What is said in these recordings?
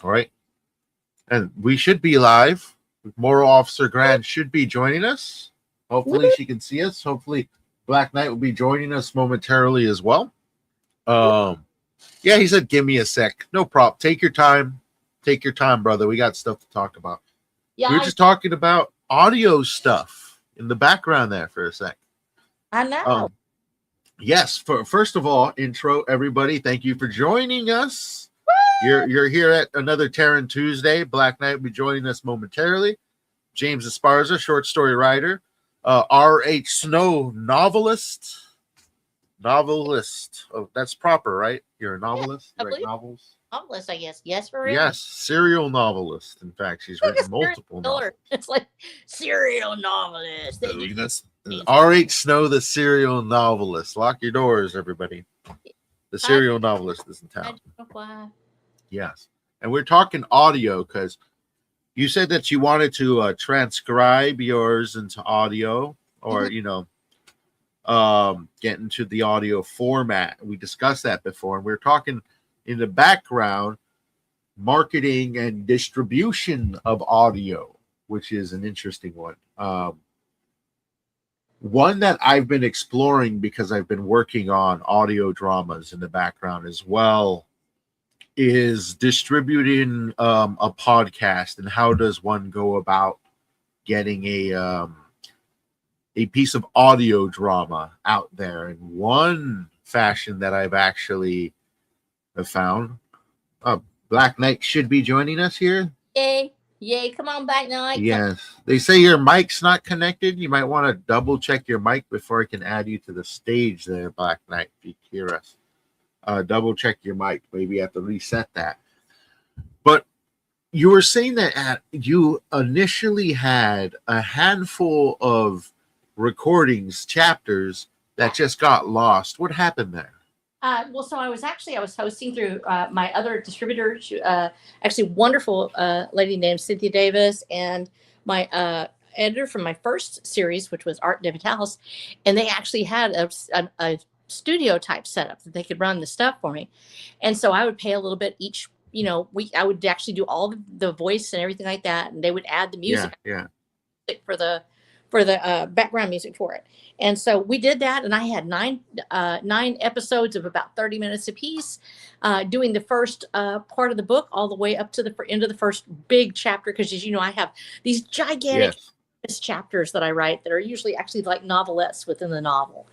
All right. And we should be live. Moral Officer Grant should be joining us. Hopefully she can see us. Hopefully Black Knight will be joining us momentarily as well. Yeah, he said, give me a sec. No problem. Take your time. Take your time, brother. We got stuff to talk about. Yeah, we were just talking about audio stuff in the background there for a sec. I know. Yes. First of all, intro everybody. Thank you for joining us. You're here at another Terran Tuesday. Black Knight will be joining us momentarily. James Esparza, short story writer. R.H. Snow, novelist. Oh, that's proper, right? You're a novelist? You write novels? Novelist, I guess. Yes, for real? Yes, serial novelist. In fact, she's written multiple novels. It's like serial novelist. That's R.H. Snow, the serial novelist. Lock your doors, everybody. The serial novelist is in town. Yes. And we're talking audio because you said that you wanted to transcribe yours into audio or, get into the audio format. We discussed that before. And we're talking in the background marketing and distribution of audio, which is an interesting one. One that I've been exploring because I've been working on audio dramas in the background as well is distributing a podcast, and how does one go about getting a piece of audio drama out there. And one fashion that I've actually found, Black Knight should be joining us here. Yay, come on, Black Knight. Yes. They say your mic's not connected. You might want to double check your mic before I can add you to the stage there, Black Knight, if you hear us. Double check your mic. Maybe you have to reset that. But you were saying that you initially had a handful of recordings, chapters that just got lost. What happened there? So I was hosting through my other distributor, actually wonderful lady named Cynthia Davis, and my editor from my first series, which was Art Devitalis, and they actually had a studio type setup that they could run the stuff for me. And so I would pay a little bit each, week. I would actually do all the voice and everything like that. And they would add the music for the background music for it. And so we did that. And I had nine episodes of about 30 minutes apiece, doing the first part of the book all the way up to the end of the first big chapter. Because as you know, I have these gigantic chapters that I write that are usually actually like novelettes within the novel.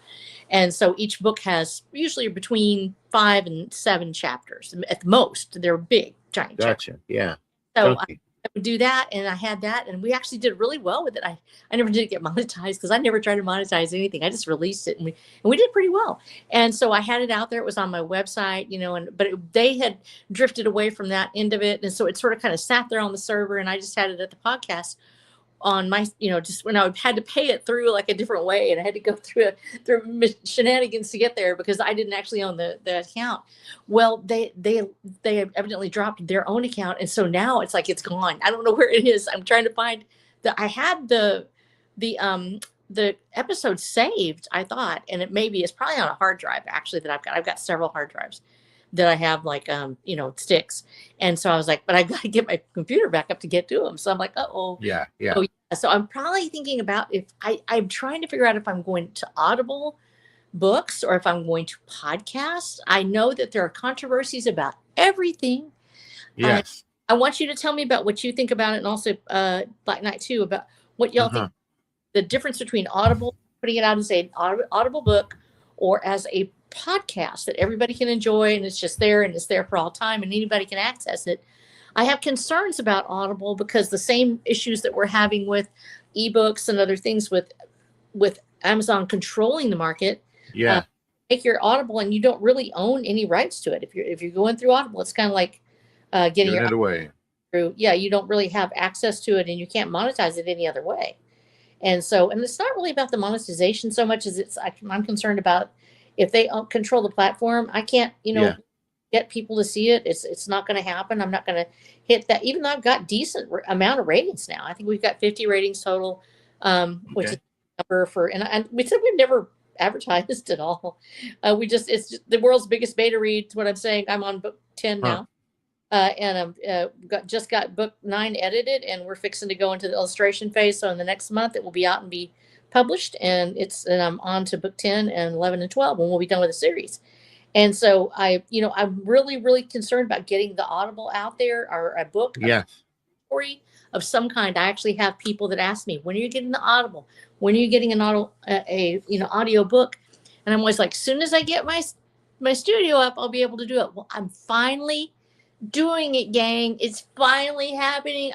And so each book has usually between 5 and 7 chapters at the most. They're big, giant chapters. Yeah. So I would do that, and I had that, and we actually did really well with it. I never did get monetized because I never tried to monetize anything. I just released it, and we did pretty well. And so I had it out there. It was on my website, but they had drifted away from that end of it, and so it sort of kind of sat there on the server, and I just had it at the podcast on my, just when I had to pay it through like a different way, and I had to go through shenanigans to get there because I didn't actually own the account. Well, they evidently dropped their own account, and so now it's like it's gone. I don't know where it is. I'm trying to find I had the episode saved, I thought, and it's probably on a hard drive actually that I've got several hard drives that I have like, sticks. And so I was like, but I got to get my computer back up to get to them. So I'm like, Yeah. So I'm probably thinking about if I'm trying to figure out if I'm going to Audible books or if I'm going to podcast. I know that there are controversies about everything. Yes. I want you to tell me about what you think about it. And also Black Knight too, about what y'all think the difference between Audible, putting it out as an Audible book or as a podcast that everybody can enjoy, and it's just there and it's there for all time and anybody can access it. I have concerns about Audible because the same issues that we're having with ebooks and other things with Amazon controlling the market. Yeah. Take your Audible and you don't really own any rights to it. If you're going through Audible, it's kind of like getting it away through. Yeah, you don't really have access to it and you can't monetize it any other way. And it's not really about the monetization so much as I'm concerned about if they control the platform. I can't, get people to see it. It's not going to happen. I'm not going to hit that, even though I've got decent amount of ratings now. I think we've got 50 ratings total, which is a number and we said we've never advertised at all. It's just the world's biggest beta read. What I'm saying, I'm on book 10 now. and just got book 9 edited, and we're fixing to go into the illustration phase. So in the next month, it will be out and be published, and I'm on to book 10 and 11 and 12, and we'll be done with the series. And so I'm really, really concerned about getting the Audible out there, or a book, Yes. story of some kind. I actually have people that ask me, when are you getting the Audible? When are you getting an audio book? And I'm always like, soon as I get my studio up, I'll be able to do it. Well, I'm finally doing it, gang. It's finally happening.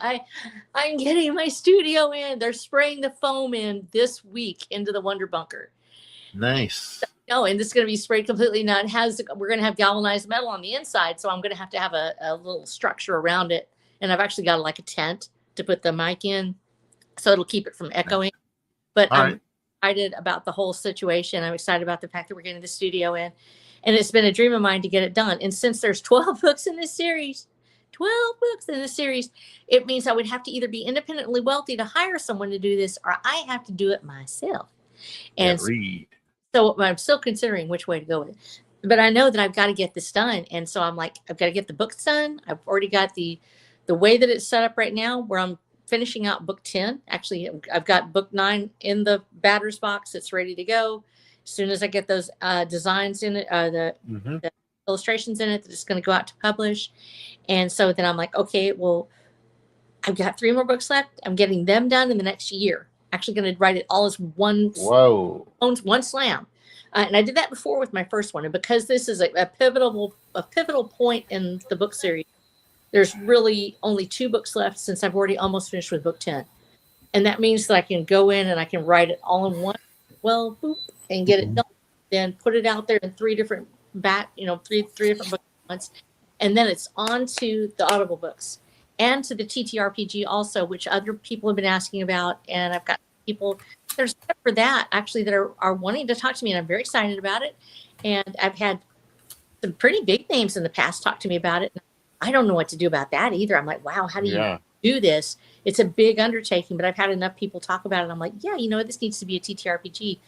I'm getting my studio in. They're spraying the foam in this week into the Wonder Bunker. Nice. No, and this is going to be sprayed completely. Now we're going to have galvanized metal on the inside, so I'm going to have a little structure around it. And I've actually got like a tent to put the mic in, so it'll keep it from echoing. But I'm excited about the whole situation. I'm excited about the fact that we're getting the studio in. And it's been a dream of mine to get it done. And since there's 12 books in this series, it means I would have to either be independently wealthy to hire someone to do this, or I have to do it myself. And so I'm still considering which way to go with it. But I know that I've got to get this done. And so I'm like, I've got to get the books done. I've already got the way that it's set up right now, where I'm finishing out book 10. Actually, I've got book 9 in the batter's box. It's ready to go. As soon as I get those designs in it, the illustrations in it, that it's going to go out to publish. And so then I'm like, okay, well, I've got 3 more books left. I'm getting them done in the next year. Actually going to write it all as one slam. And I did that before with my first one. And because this is a pivotal point in the book series, there's really only 2 books left, since I've already almost finished with book 10. And that means that I can go in and I can write it all in one, and get it done. Then put it out there in 3 different three different books at once. And then it's on to the Audible books and to the TTRPG also, which other people have been asking about. And I've got people there's for that actually that are wanting to talk to me, and I'm very excited about it. And I've had some pretty big names in the past talk to me about it. I don't know what to do about that either. I'm like, wow, how do you do this? It's a big undertaking, but I've had enough people talk about it. I'm like, yeah, this needs to be a TTRPG.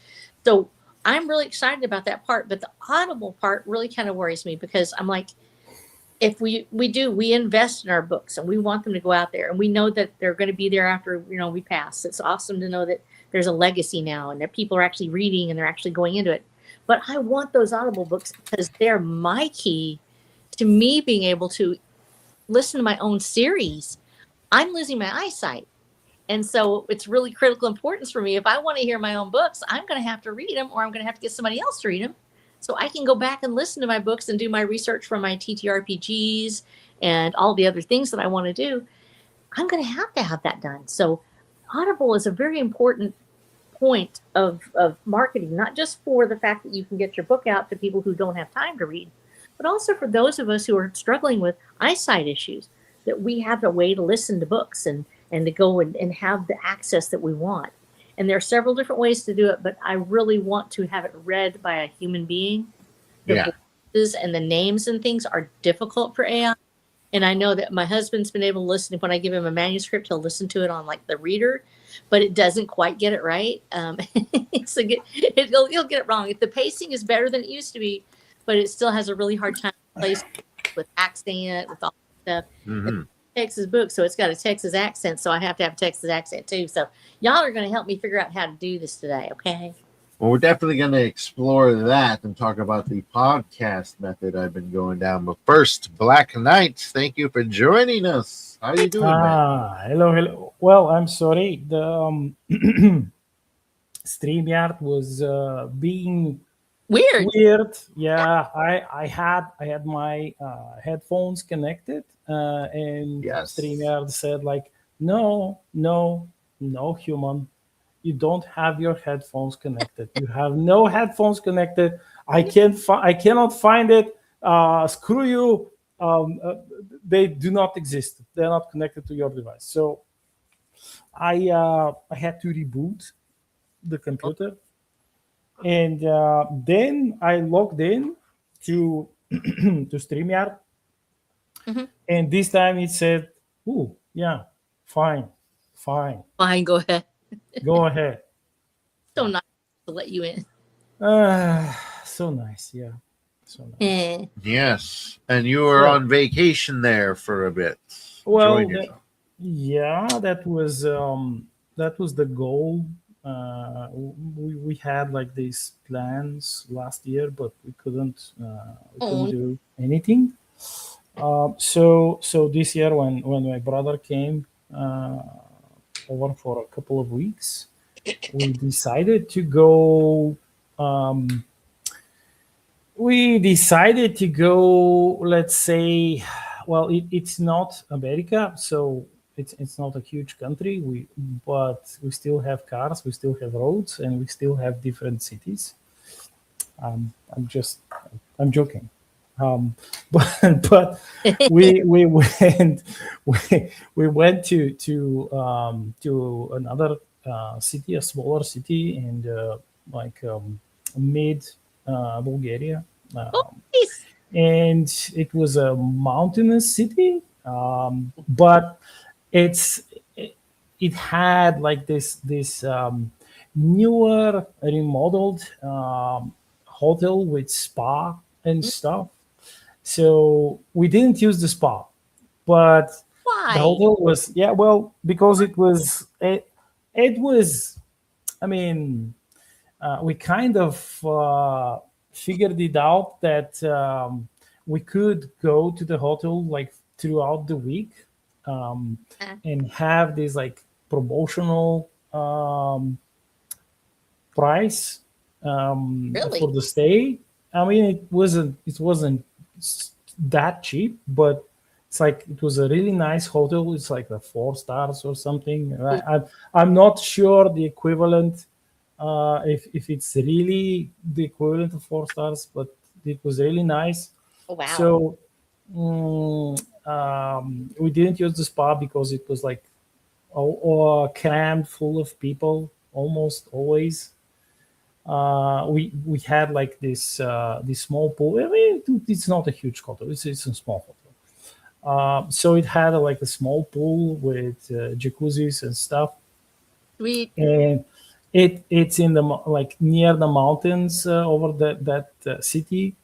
So I'm really excited about that part. But the Audible part really kind of worries me, because I'm like, if we invest in our books, and we want them to go out there, and we know that they're going to be there after, we pass. It's awesome to know that there's a legacy now, and that people are actually reading and they're actually going into it. But I want those Audible books, because they're my key to me being able to listen to my own series. I'm losing my eyesight. And so it's really critical importance for me. If I want to hear my own books, I'm going to have to read them, or I'm going to have to get somebody else to read them, so I can go back and listen to my books and do my research for my TTRPGs and all the other things that I want to do. I'm going to have that done. So Audible is a very important point of marketing, not just for the fact that you can get your book out to people who don't have time to read, but also for those of us who are struggling with eyesight issues, that we have a way to listen to books and to go and have the access that we want. And there are several different ways to do it, but I really want to have it read by a human being. The voices and the names and things are difficult for AI. And I know that my husband's been able to listen. When I give him a manuscript, he'll listen to it on like the reader, but it doesn't quite get it right. He'll get it wrong. If the pacing is better than it used to be, but it still has a really hard time with accent, with all that stuff. Mm-hmm. Texas book, so it's got a Texas accent, so I have to have a Texas accent too. So y'all are going to help me figure out how to do this today, okay? Well, we're definitely going to explore that and talk about the podcast method I've been going down. But first, Black Knights, thank you for joining us. How are you doing, man? Hello. Well, I'm sorry. The StreamYard was being weird. Yeah, I had my headphones connected, and StreamYard said like, no, human. You don't have your headphones connected. You have no headphones connected. I cannot find it. Screw you. They do not exist. They're not connected to your device. So I had to reboot the computer, and then I logged in to to StreamYard, and this time it said, "Oh, yeah, fine, Go ahead." Go ahead. So nice to let you in. So nice, yeah. So nice. Yes, and you were on vacation there for a bit. Well, that was the goal. We had like these plans last year, but we couldn't do anything. So this year, when my brother came over for a couple of weeks, we decided to go. Let's say, well, it's not America, so it's not a huge country. But we still have cars, we still have roads, and we still have different cities. I'm joking. But we went to another city, a smaller city, and mid Bulgaria, and it was a mountainous city, but it had like this newer remodeled hotel with spa and stuff. So we didn't use the spa, but why? The hotel was because it was. I mean, we kind of figured it out that we could go to the hotel like throughout the week and have this like promotional price for the stay. I mean, it wasn't that cheap, but it's like it was a really nice hotel. It's like a 4 stars or something. I'm not sure the equivalent. If it's really the equivalent of 4 stars, but it was really nice. Oh, wow. So we didn't use the spa because it was like crammed full of people almost always. We had like this small pool. I mean, it's not a huge hotel. It's a small hotel. So it had like a small pool with jacuzzis and stuff. Sweet. And it's in the like near the mountains over that city.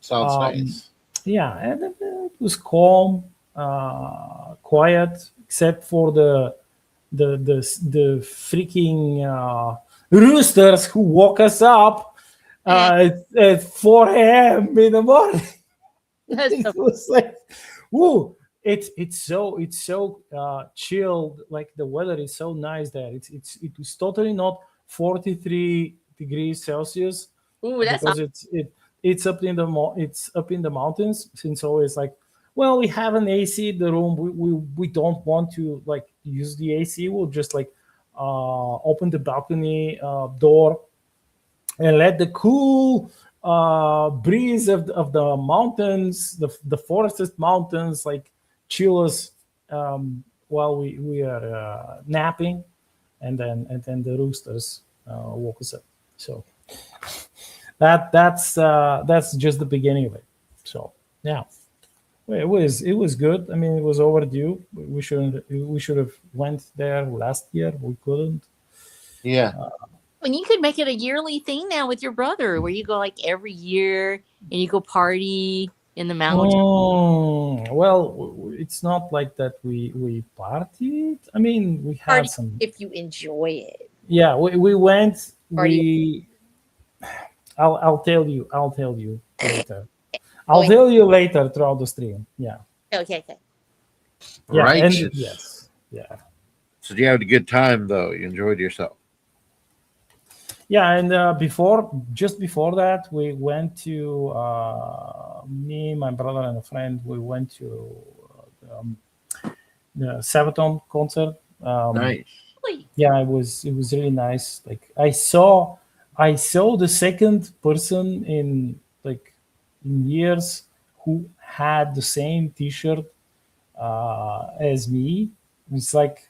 Sounds nice. Yeah, and it was calm, quiet, except for the freaking roosters who woke us up at 4 a.m. in the morning. It was like, woo! It's so chilled. Like the weather is so nice there. It was totally not 43 degrees Celsius. Ooh, that's because it's up in the mountains. Since always like, well, we have an AC in the room. We don't want to like use the AC. We'll just like open the balcony door and let the cool breeze of the mountains, the forested mountains, like chill us while we are napping, and then the roosters woke us up. So that's just the beginning of it. So yeah, it was good. I mean, it was overdue. We should have went there last year. We couldn't. Yeah. And you could make it a yearly thing now with your brother, where you go like every year and you go party in the mountains. Well, it's not like that. We partied. I mean, we had Party some. if you enjoy it. Yeah, we went. Party. I'll tell you later. I'll tell you later throughout the stream. Yeah. Okay. Yeah. Righteous. Yes. Yeah. So you had a good time though. You enjoyed yourself. Yeah, and just before that, we went to me, my brother, and a friend. We went to the Sabaton concert. Nice. Yeah, it was really nice. Like I saw the second person in years who had the same T-shirt as me. It's like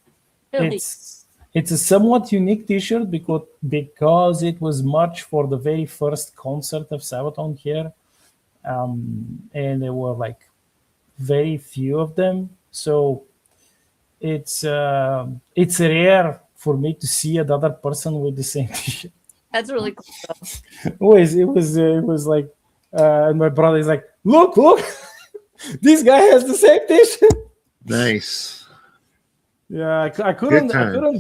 it's a somewhat unique T-shirt because it was merch for the very first concert of Sabaton here, and there were like very few of them. So it's rare for me to see another person with the same T-shirt. That's really cool. It was like And my brother is like, look, this guy has the same T-shirt. Nice. Yeah, I couldn't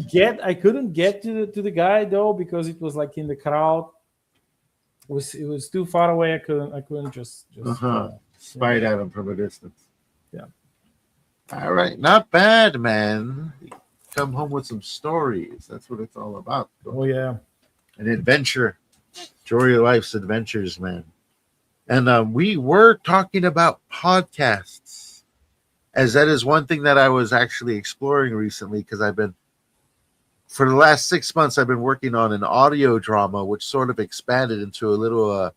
get to the guy though, because it was like in the crowd. It was too far away. I couldn't just spied at him from a distance. Yeah. All right, not bad, man. Come home with some stories. That's what it's all about. Oh yeah, an adventure. Enjoy your life's adventures, man. And we were talking about podcasts, as that is one thing that I was actually exploring recently, because for the last 6 months, I've been working on an audio drama, which sort of expanded into a little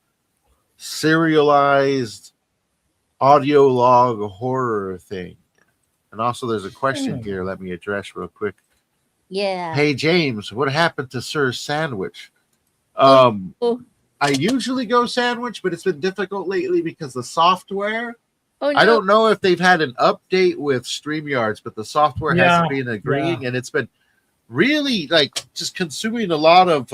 serialized audio log horror thing. And also, there's a question here. Let me address real quick. Yeah. Hey, James, what happened to Sir Sandwich? I usually go Sandwich, but it's been difficult lately because the software. Oh, no. I don't know if they've had an update with StreamYards, but the software hasn't been agreeing, and it's been really like just consuming a lot of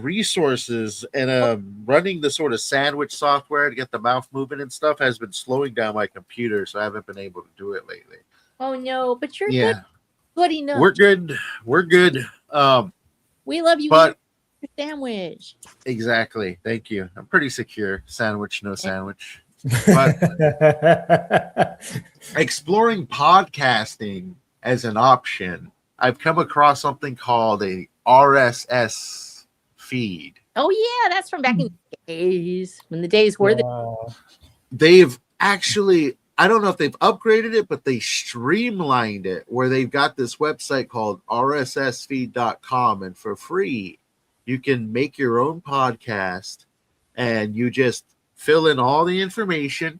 resources, and running the sort of Sandwich software to get the mouth moving and stuff has been slowing down my computer, so I haven't been able to do it lately. Oh no, but you're good enough. We're good. We love you. But sandwich. Exactly. Thank you. I'm pretty secure. Sandwich, no sandwich. But exploring podcasting as an option, I've come across something called a RSS feed. Oh yeah, that's from back in the days when the days were They've actually, I don't know if they've upgraded it, but they streamlined it where they've got this website called rssfeed.com, and for free you can make your own podcast, and you just fill in all the information,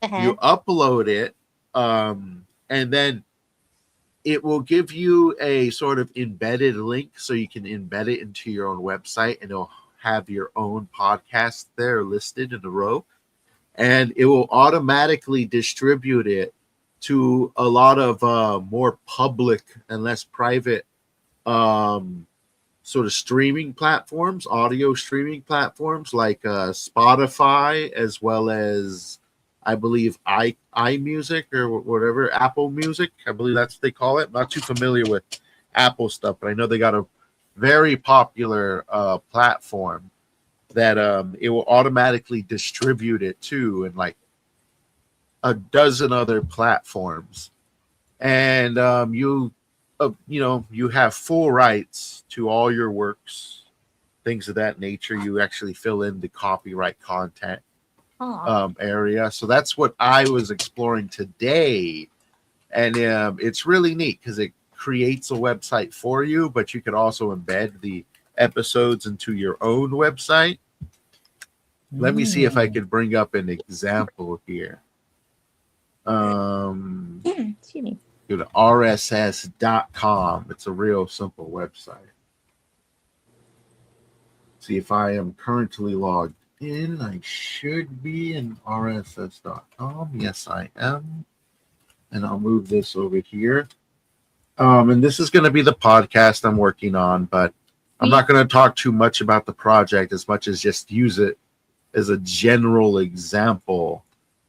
you upload it, and then it will give you a sort of embedded link so you can embed it into your own website, and it'll have your own podcast there listed in a row, and it will automatically distribute it to a lot of more public and less private sort of streaming platforms, audio streaming platforms like Spotify, as well as I believe iMusic or whatever, Apple Music. I believe that's what they call it. I'm not too familiar with Apple stuff, but I know they got a very popular platform that it will automatically distribute it to, and like a dozen other platforms. And you have full rights to all your works, things of that nature. You actually fill in the copyright content area. So that's what I was exploring today. And it's really neat because it creates a website for you, but you could also embed the episodes into your own website. Let me see if I could bring up an example here. Excuse me. Go to rss.com. It's a real simple website. See if I am currently logged in. I should be in rss.com. Yes, I am. And I'll move this over here. And this is going to be the podcast I'm working on, but I'm not going to talk too much about the project as much as just use it as a general example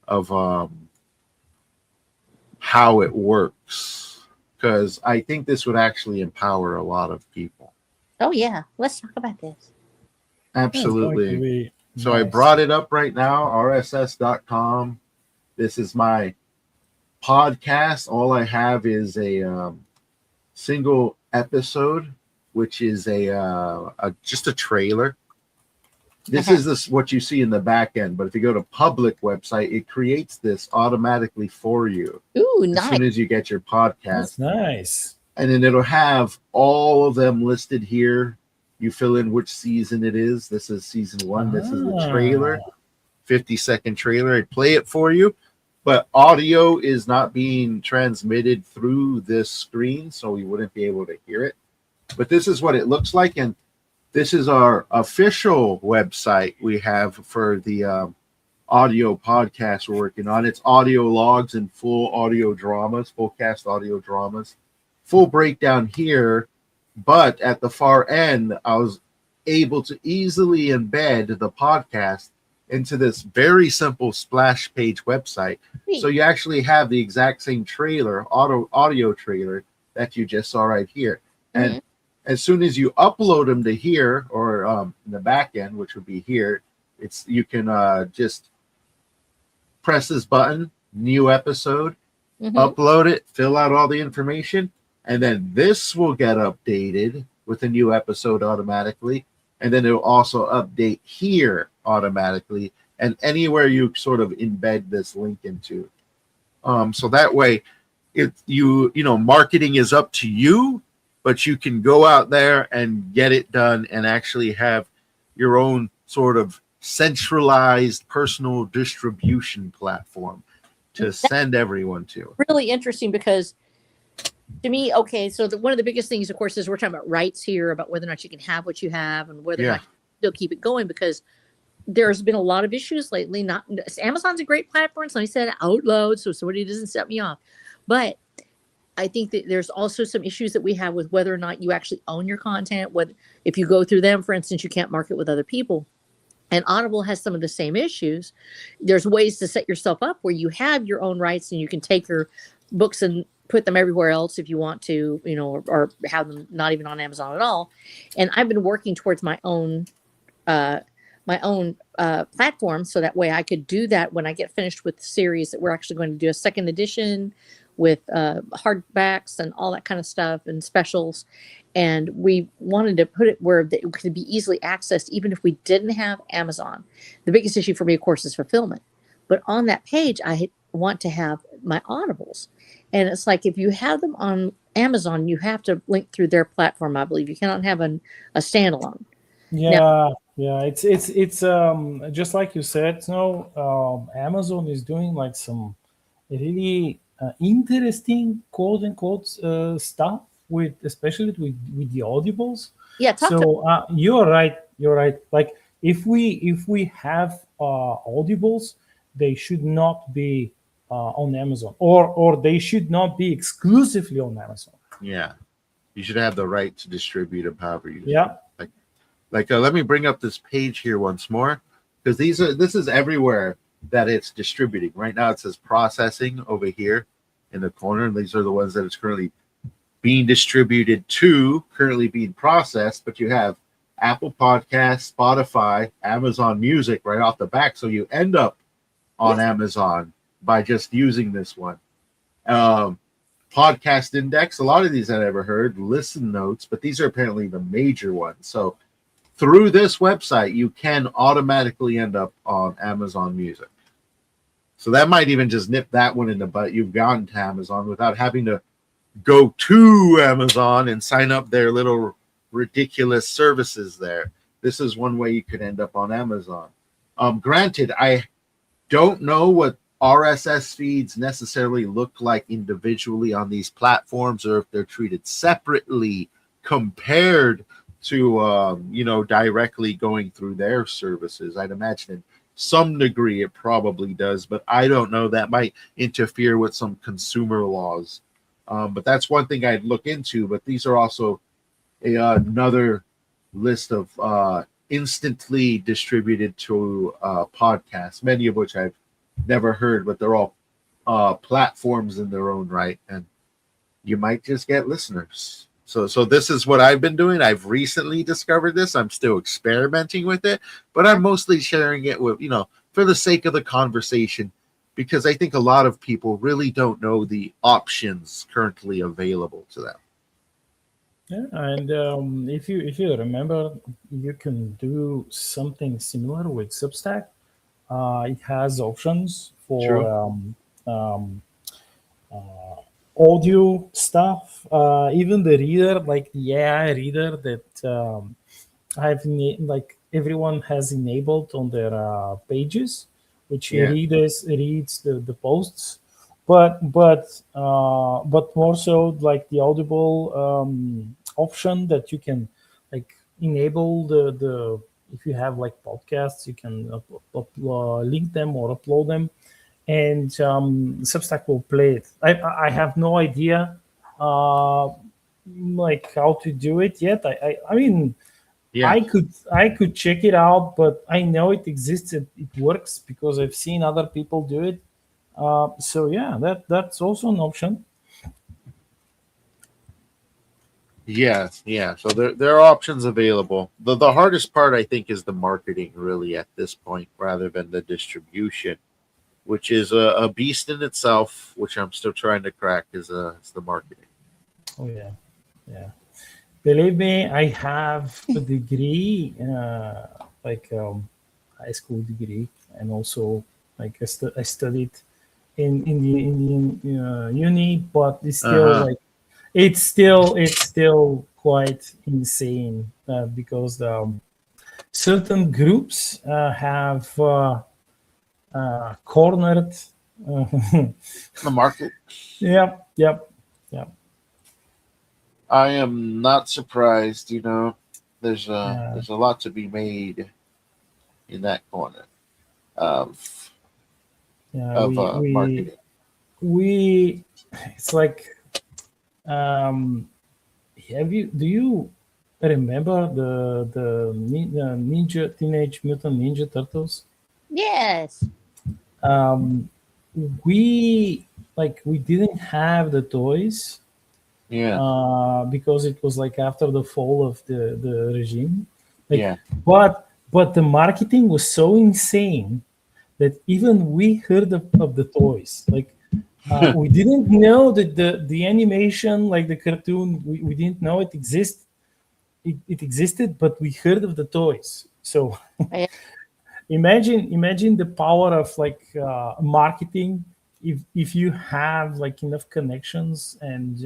of how it works, because I think this would actually empower a lot of people. Oh yeah, let's talk about this. Absolutely. So nice. I brought it up right now, rss.com. This is my podcast. All I have is a single episode, which is just a trailer. This is what you see in the back end, but if you go to public website, it creates this automatically for you. Ooh, nice. As soon as you get your podcast. That's nice. And then it'll have all of them listed here. You fill in which season it is. This is season 1. This is the trailer, 50-second trailer. I play it for you, but audio is not being transmitted through this screen, so you wouldn't be able to hear it. But this is what it looks like, and this is our official website we have for the audio podcast we're working on. It's audio logs and full audio dramas, full cast audio dramas, full breakdown here. But at the far end, I was able to easily embed the podcast into this very simple splash page website. So you actually have the exact same trailer, audio trailer that you just saw right here. And as soon as you upload them to here, or in the back end, which would be here, you can just press this button, new episode, upload it, fill out all the information, and then this will get updated with a new episode automatically. And then it will also update here automatically, and anywhere you sort of embed this link into. So that way, marketing is up to you, but you can go out there and get it done and actually have your own sort of centralized personal distribution platform to send everyone to. Really interesting, because to me, okay, so one of the biggest things, of course, is we're talking about rights here, about whether or not you can have what you have and whether or not you still keep it going, because there's been a lot of issues lately. Amazon's a great platform, so I said it out loud so somebody doesn't set me off. But I think that there's also some issues that we have with whether or not you actually own your content. If you go through them, for instance, you can't market with other people. And Audible has some of the same issues. There's ways to set yourself up where you have your own rights and you can take your books and put them everywhere else if you want to, or have them not even on Amazon at all. And I've been working towards my own platform, so that way I could do that when I get finished with the series. That we're actually going to do a second edition with hardbacks and all that kind of stuff and specials. And we wanted to put it where it could be easily accessed, even if we didn't have Amazon. The biggest issue for me, of course, is fulfillment. But on that page, I want to have my Audibles. And it's like, if you have them on Amazon, you have to link through their platform, I believe. You cannot have a standalone. It's just like you said. Amazon is doing like some really interesting quote unquote stuff especially with the audibles. You're right. Like if we have audibles, they should not be on Amazon, or they should not be exclusively on Amazon. You should have the right to distribute them however you like let me bring up this page here once more, because this is everywhere that it's distributing. Right now it says processing over here in the corner, and these are the ones that it's currently being distributed to, currently being processed. But you have Apple Podcasts, Spotify, Amazon Music right off the back, so you end up on Amazon by just using this one. Podcast Index, a lot of these I never heard. Listen Notes, but these are apparently the major ones. So through this website, you can automatically end up on Amazon Music. So that might even just nip that one in the butt. You've gotten to Amazon without having to go to Amazon and sign up their little ridiculous services there. This is one way you could end up on Amazon. Granted, I don't know what RSS feeds necessarily look like individually on these platforms, or if they're treated separately compared to directly going through their services. I'd imagine in some degree it probably does, but I don't know. That might interfere with some consumer laws. But that's one thing I'd look into. But these are also another list of instantly distributed to podcasts, many of which I've never heard, but they're all platforms in their own right, and you might just get listeners. So this is what I've been doing. I've recently discovered this. I'm still experimenting with it, but I'm mostly sharing it with, for the sake of the conversation, because I think a lot of people really don't know the options currently available to them. Yeah, and if you remember, you can do something similar with Substack. It has options for audio stuff. Even the reader, like the AI reader that everyone has enabled on their pages, which reads the posts. But more so like the Audible option that you can like enable the if you have like podcasts, you can link them or upload them, and Substack will play it. I have no idea like how to do it yet. I mean, Yeah. I could check it out, but I know it exists. It works because I've seen other people do it. So yeah, that's also an option. Yeah, yeah. So there are options available. The hardest part, I think, is the marketing, really, at this point, rather than the distribution, which is a beast in itself, which I'm still trying to crack. Is the marketing. Oh yeah, yeah. Believe me, I have a degree, like high school degree, and also like I studied in the uni, but it's Uh still huh. like it's still quite insane because certain groups have cornered. Uh, The market. yep, yep, yep. I am not surprised. Yeah, There's a lot to be made in that corner of yeah. of marketing. We. It's like, um, have you? Do you remember the Ninja Teenage Mutant Ninja Turtles? Yes. Um, we didn't have the toys Yeah, because it was like after the fall of the regime. Like, yeah. but the marketing was so insane that even we heard of the toys. Like, we didn't know that the animation, like the cartoon, we didn't know it existed, but we heard of the toys. So Yeah. imagine the power of like marketing if you have like enough connections and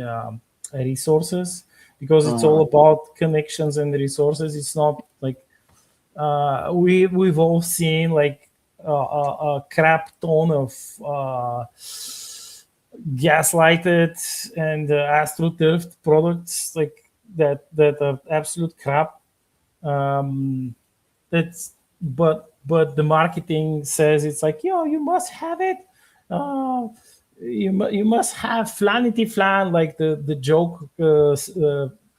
resources, because it's all Uh-huh. about connections and resources. It's not like we've all seen like a crap ton of gaslighted and astroturfed products like that are absolute crap. um, that's but the marketing says it's like, yo, you must have it. You must have flanity flan, like the joke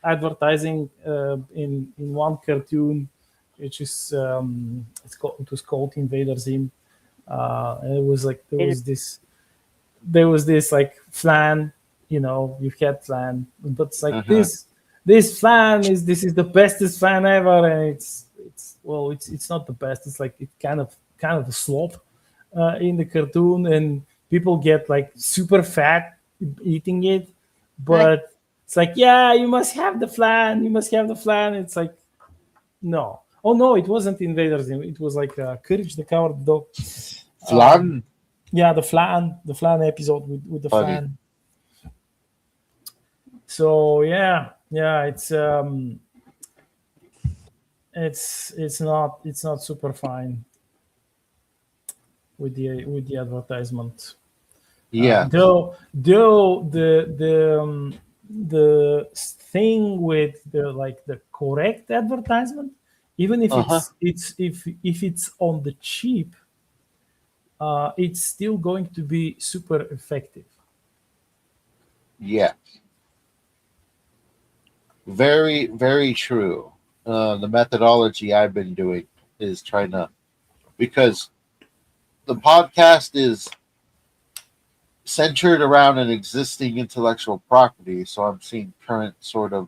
advertising in one cartoon, which is it was called Invader Zim. And it was like there was this like flan, you've had flan, but it's like Uh-huh. this flan is this is the bestest flan ever, and it's not the best. It's like it kind of a slop in the cartoon, and people get like super fat eating it, Like, but it's like, yeah, you must have the flan, you must have the flan. It's like, no, oh no, it wasn't Invaders. It was like Courage the Cowardly Dog. um, Flan, yeah, the flan episode with the buddy. flan. So yeah, it's not super fine with the advertisement. Yeah. Though the thing with the correct advertisement, even if Uh-huh. if it's on the cheap, it's still going to be super effective. Yeah. Very, very true. The methodology I've been doing is trying to, because the podcast is centered around an existing intellectual property, so I'm seeing current sort of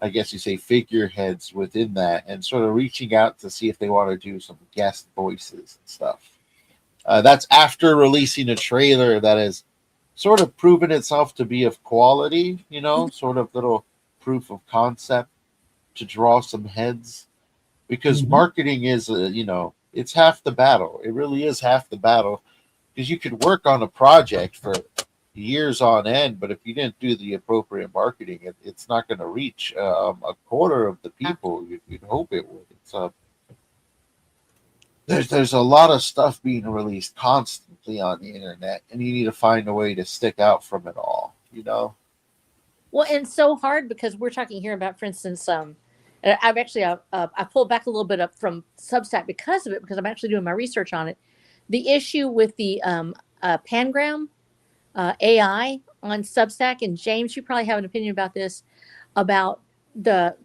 I guess you say figureheads within that, and sort of reaching out to see if they want to do some guest voices and stuff. That's after releasing a trailer that has sort of proven itself to be of quality, sort of little proof of concept to draw some heads, because Mhm. marketing is, it's half the battle. It really is half the battle, because you could work on a project for years on end, but if you didn't do the appropriate marketing, it's not going to reach a quarter of the people you'd hope it would. There's a lot of stuff being released constantly on the internet, and you need to find a way to stick out from it all. well, and so hard because we're talking here about, for instance, and I've actually I pulled back a little bit up from Substack because of it, because I'm actually doing my research on it. The issue with the Pangram AI on Substack, and James, you probably have an opinion about this, about the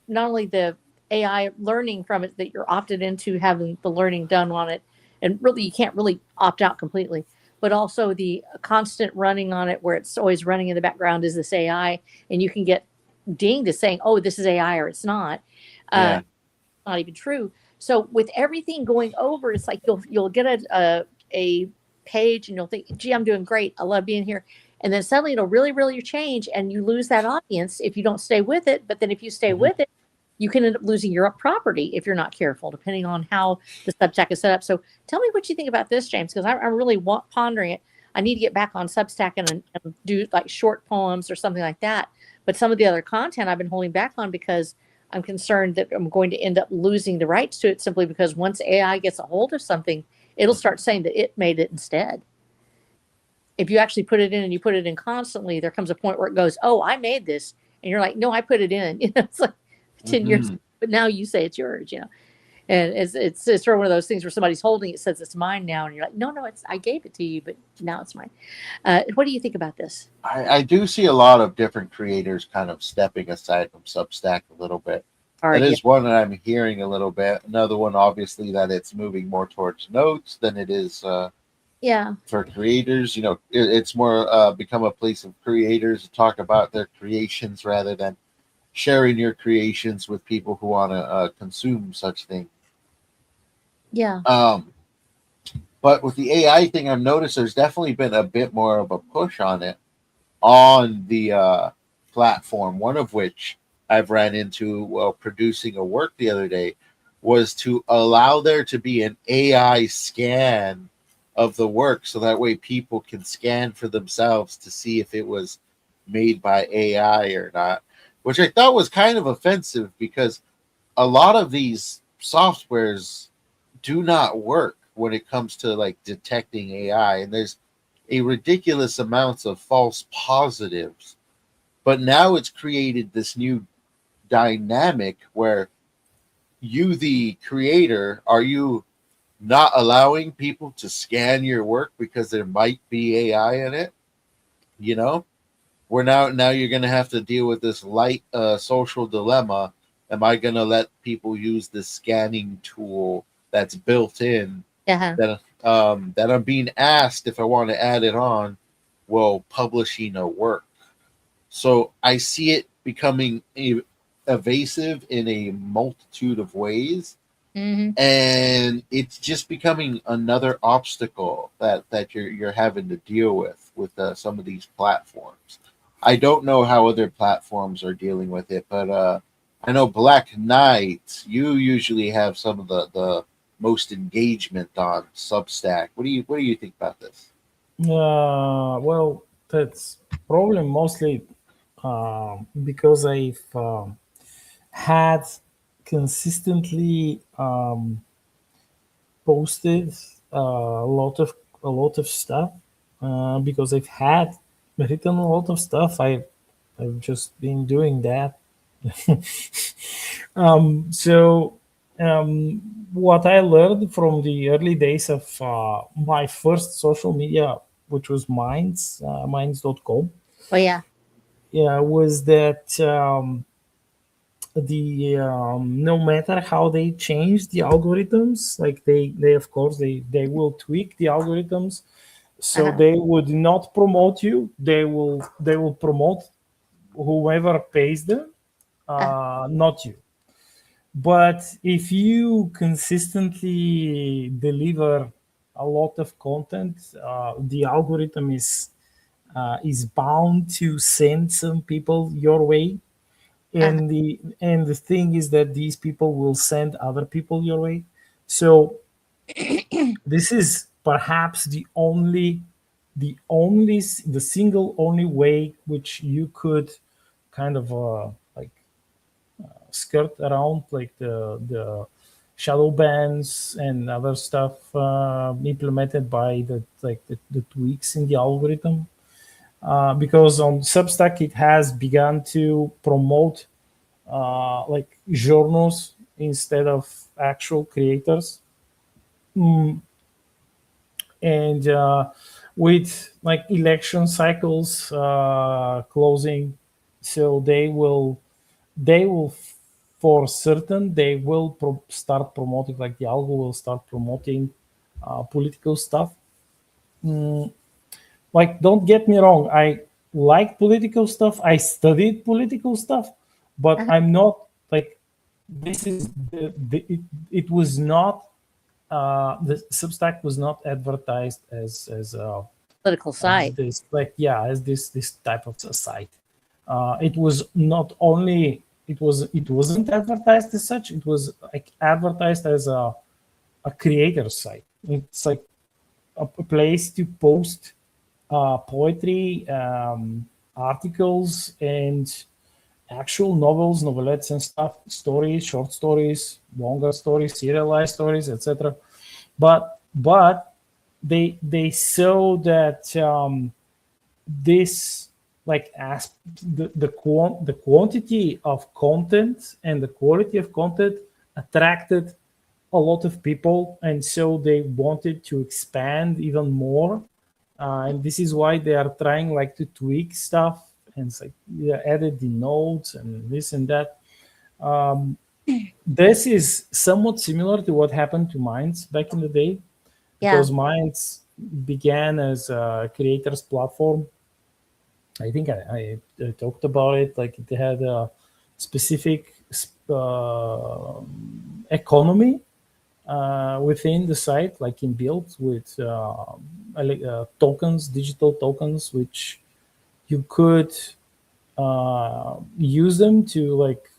not only the AI learning from it that you're opted into having the learning done on it, and really you can't really opt out completely, but also the constant running on it where it's always running in the background is this AI, and you can get dinged as saying, "Oh, this is AI," or "It's not." Yeah. Not even true. So with everything going over, it's like you'll get a page and you'll think, "Gee, I'm doing great. I love being here." And then suddenly it'll really change, and you lose that audience if you don't stay with it. But then if you stay with it, you can end up losing your property if you're not careful, depending on how the Substack is set up. So tell me what you think about this, James, because I'm really pondering it. I need to get back on Substack and do like short poems or something like that. But some of the other content I've been holding back on because I'm concerned that I'm going to end up losing the rights to it simply because once AI gets a hold of something, it'll start saying that it made it instead. If you actually put it in and you put it in constantly, there comes a point where it goes, "Oh, I made this," and you're like, "No, I put it in." It's like 10 years, but now you say it's yours. And it's sort of one of those things where somebody's holding it, says it's mine now, and you're like, "No, I gave it to you, but now it's mine." What do you think about this? I do see a lot of different creators kind of stepping aside from Substack a little bit. That is one that I'm hearing a little bit. Another one, obviously, that it's moving more towards notes than it is for creators. It's more become a place of creators to talk about their creations rather than sharing your creations with people who want to consume such things. Yeah. But with the AI thing, I've noticed there's definitely been a bit more of a push on it on the platform. One of which I've ran into while producing a work the other day was to allow there to be an AI scan of the work, so that way people can scan for themselves to see if it was made by AI or not, which I thought was kind of offensive because a lot of these softwares do not work when it comes to like detecting AI, and there's a ridiculous amounts of false positives. But now it's created this new dynamic where you, the creator, are you not allowing people to scan your work because there might be AI in it? Where now you're going to have to deal with this light social dilemma. Am I going to let people use this scanning tool that's built in that I'm being asked if I want to add it on while publishing a work? So I see it becoming evasive in a multitude of ways. And it's just becoming another obstacle that you're having to deal with some of these platforms. I don't know how other platforms are dealing with it, but I know Black Knight, you usually have some of the most engagement on Substack. What do you think about this? Well, that's probably mostly because I've had consistently posted a lot of stuff because I've had written a lot of stuff. I've just been doing that. What I learned from the early days of my first social media, which was minds.com. Oh yeah. Yeah, was that no matter how they change the algorithms, like they of course they will tweak the algorithms, so they would not promote you. They will promote whoever pays them, not you. But if you consistently deliver a lot of content, the algorithm is bound to send some people your way, and the thing is that these people will send other people your way. So this is perhaps the single only way which you could kind of skirt around like the shadow bans and other stuff implemented by the tweaks in the algorithm. Because on Substack it has begun to promote like journals instead of actual creators. And with like election cycles closing, so they will they will, for certain, they will start promoting, like the algo will start promoting political stuff. Like, don't get me wrong, I like political stuff. I studied political stuff, but I'm not like, this is it was not the Substack was not advertised as political site. This, like, yeah, as this type of a site. It was not only, it wasn't advertised as such. It was like advertised as a creator site. It's like a place to post poetry, articles, and actual novels, novelettes, and stuff, stories, short stories, longer stories, serialized stories, etc. But they saw that this, like, the quantity of content and the quality of content attracted a lot of people, and so they wanted to expand even more. And this is why they are trying, like, to tweak stuff, and it's like, yeah, added the nodes and this and that. This is somewhat similar to what happened to Minds back in the day, because Minds began as a creators platform. I think I talked about it. Like, it had a specific economy within the site, like inbuilt with tokens, digital tokens, which you could use them to, like,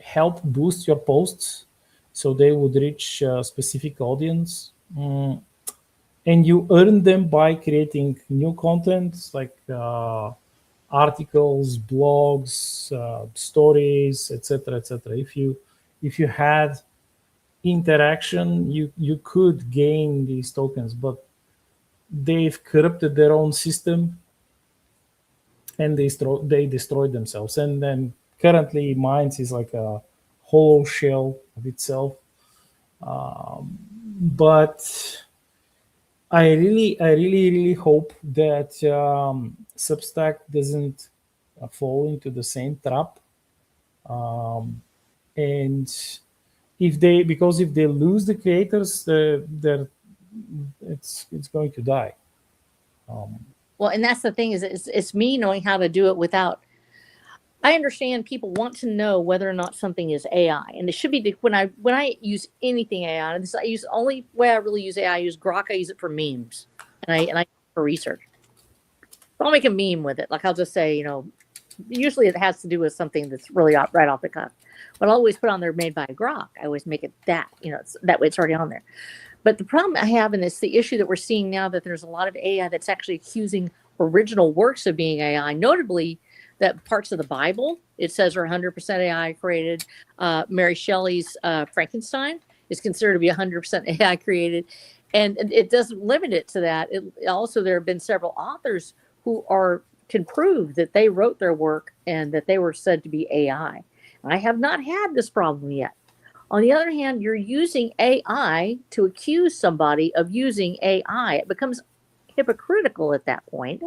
help boost your posts so they would reach a specific audience. And you earn them by creating new content, like articles, blogs, stories, etc., etc. If you had interaction, you could gain these tokens, but they've corrupted their own system, and they destroyed themselves. And then currently, Minds is like a hollow shell of itself. But I really hope that Substack doesn't fall into the same trap. And if they lose the creators, it's going to die. Well, and that's the thing, is it's me knowing how to do it without. I understand people want to know whether or not something is AI, and it should be when I use anything AI. And I use, only way I really use AI. I use Grok. I use it for memes, and I for research. I'll make a meme with it. Like, I'll just say, usually it has to do with something that's really right off the cuff. But I'll always put on there made by Grok. I always make it that, that way it's already on there. But the problem I have, and it's the issue that we're seeing now, that there's a lot of AI that's actually accusing original works of being AI, notably that parts of the Bible, it says, are 100% AI created. Mary Shelley's Frankenstein is considered to be 100% AI created. And it doesn't limit it to that. Also, there have been several authors who can prove that they wrote their work and that they were said to be AI. I have not had this problem yet. On the other hand, you're using AI to accuse somebody of using AI. It becomes hypocritical at that point,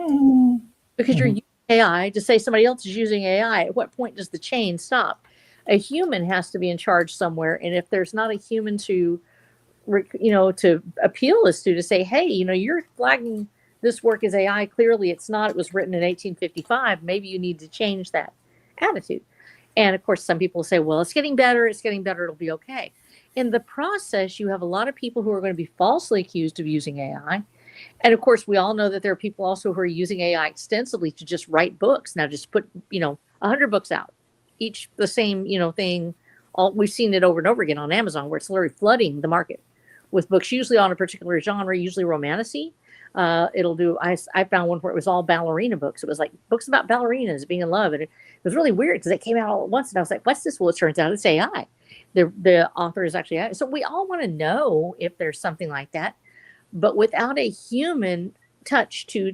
because you're using AI to say somebody else is using AI. At what point does the chain stop? A human has to be in charge somewhere, and if there's not a human to appeal this to say, hey, you're flagging this work as AI. Clearly, it's not. It was written in 1855. Maybe you need to change that attitude. And of course, some people say, well, it's getting better. It's getting better. It'll be okay. In the process, you have a lot of people who are going to be falsely accused of using AI. And of course, we all know that there are people also who are using AI extensively to just write books. Now, just put, 100 books out, each the same, thing. We've seen it over and over again on Amazon, where it's literally flooding the market with books, usually on a particular genre, usually romantasy. It'll do. I found one where it was all ballerina books. It was like books about ballerinas being in love, and it was really weird because it came out all at once. And I was like, "What's this?" Well, it turns out it's AI. The author is actually AI. So we all want to know if there's something like that, but without a human touch to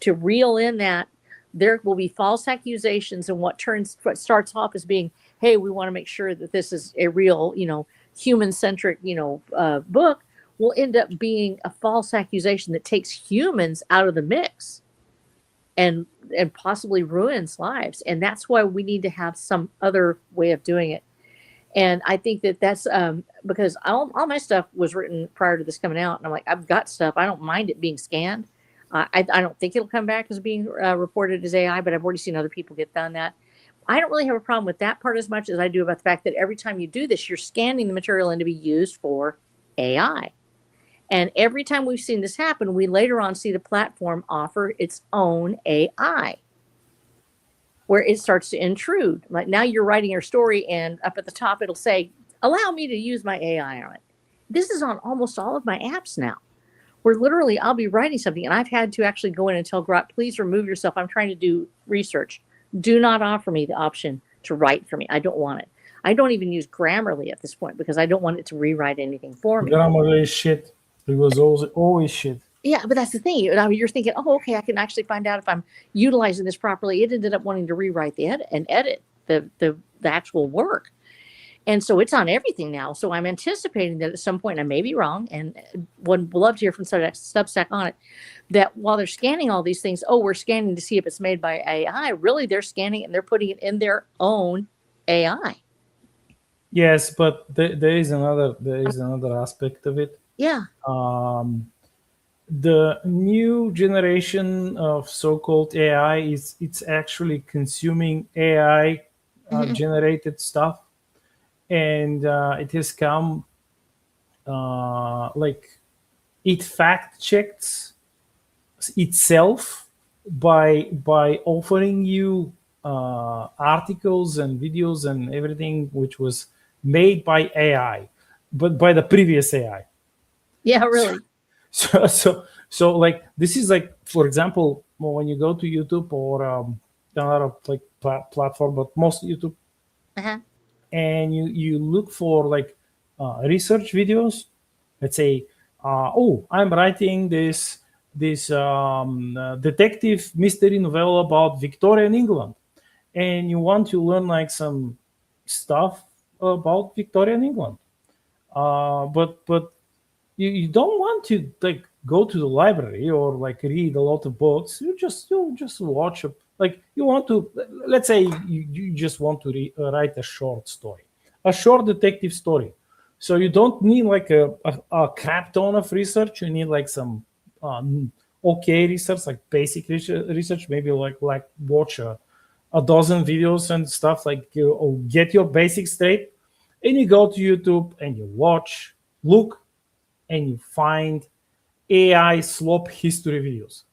reel in that, there will be false accusations, and what starts off as being, "Hey, we want to make sure that this is a real, human-centric, book," will end up being a false accusation that takes humans out of the mix. And and possibly ruins lives. And that's why we need to have some other way of doing it. And I think that that's because all my stuff was written prior to this coming out. And I'm like, I've got stuff. I don't mind it being scanned. I don't think it'll come back as being reported as AI, but I've already seen other people get done that. I don't really have a problem with that part as much as I do about the fact that every time you do this, you're scanning the material in to be used for AI. And every time we've seen this happen, we later on see the platform offer its own AI, where it starts to intrude. Like now you're writing your story, and up at the top, it'll say, allow me to use my AI on it. This is on almost all of my apps now, where literally I'll be writing something, and I've had to actually go in and tell Grok, please remove yourself. I'm trying to do research. Do not offer me the option to write for me. I don't want it. I don't even use Grammarly at this point because I don't want it to rewrite anything for me. Grammarly is shit. It was always shit. Yeah, but that's the thing. You're thinking, oh, okay, I can actually find out if I'm utilizing this properly. It ended up wanting to rewrite the edit the actual work. And so it's on everything now. So I'm anticipating that at some point, I may be wrong, and would love to hear from Substack on it, that while they're scanning all these things, we're scanning to see if it's made by AI. Really, they're scanning it and they're putting it in their own AI. Yes, but there is another aspect of it. Yeah. The new generation of so-called AI it's actually consuming AI generated stuff, and it has come like it fact checks itself by offering you articles and videos and everything which was made by AI, but by the previous AI. Yeah, really. So like this is like, for example, when you go to YouTube or another like platform, but most YouTube, and you look for like research videos. Let's say, I'm writing this detective mystery novel about Victorian England, and you want to learn like some stuff about Victorian England, but you don't want to like go to the library or like read a lot of books. You just watch like you want to, let's say you just want to write a short story, a short detective story. So you don't need like a crap ton of research. You need like some okay research, like basic research, maybe like watch a dozen videos and stuff, like you get your basics straight, and you go to YouTube and you look, and you find AI slop history videos.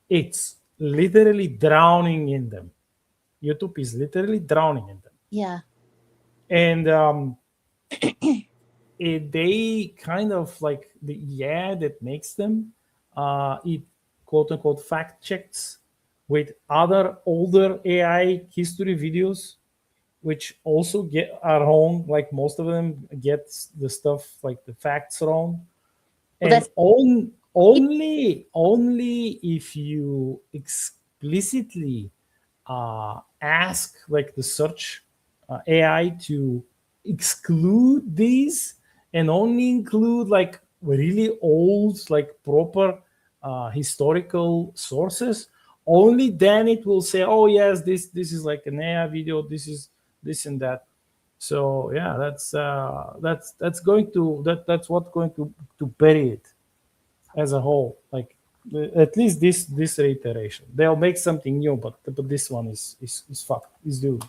It's literally drowning in them. YouTube is literally drowning in them. Yeah. And they kind of like the AI that makes them, it quote unquote fact checks with other older AI history videos, which also are wrong. Like most of them get the stuff like the facts wrong. And only if you explicitly ask like the search AI to exclude these and only include like really old, like proper historical sources, only then it will say, oh yes, this is like an AI video, this is this and that. So yeah, that's what's going to bury it as a whole. Like at least this reiteration, they'll make something new, but this one is fucked, is doomed.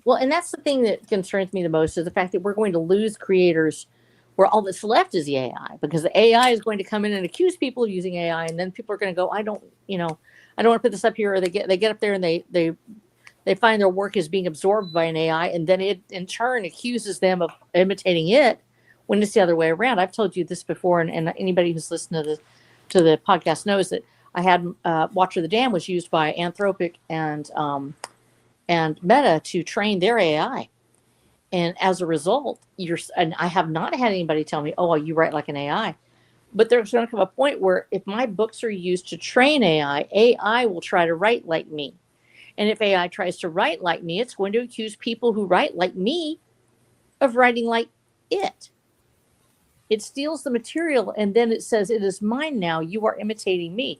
Well, and that's the thing that concerns me the most, is the fact that we're going to lose creators where all that's left is the AI, because the AI is going to come in and accuse people of using AI, and then people are going to go, I don't want to put this up here, or they get up there and they find their work is being absorbed by an AI, and then it in turn accuses them of imitating it, when it's the other way around. I've told you this before, and anybody who's listened to the podcast knows that I had Watcher the Dam was used by Anthropic and Meta to train their AI, and as a result, and I have not had anybody tell me, "Oh, you write like an AI," but there's going to come a point where if my books are used to train AI will try to write like me. And if AI tries to write like me, it's going to accuse people who write like me of writing like it. It steals the material, and then it says, it is mine now. You are imitating me.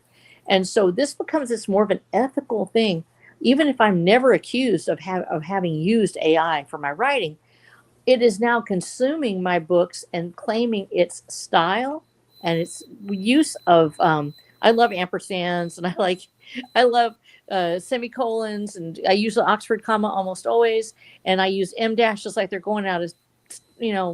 And so this becomes this more of an ethical thing. Even if I'm never accused of having used AI for my writing, it is now consuming my books and claiming its style and its use of. I love ampersands, and I love semicolons, and I use the Oxford comma almost always, and I use em dash just like they're going out of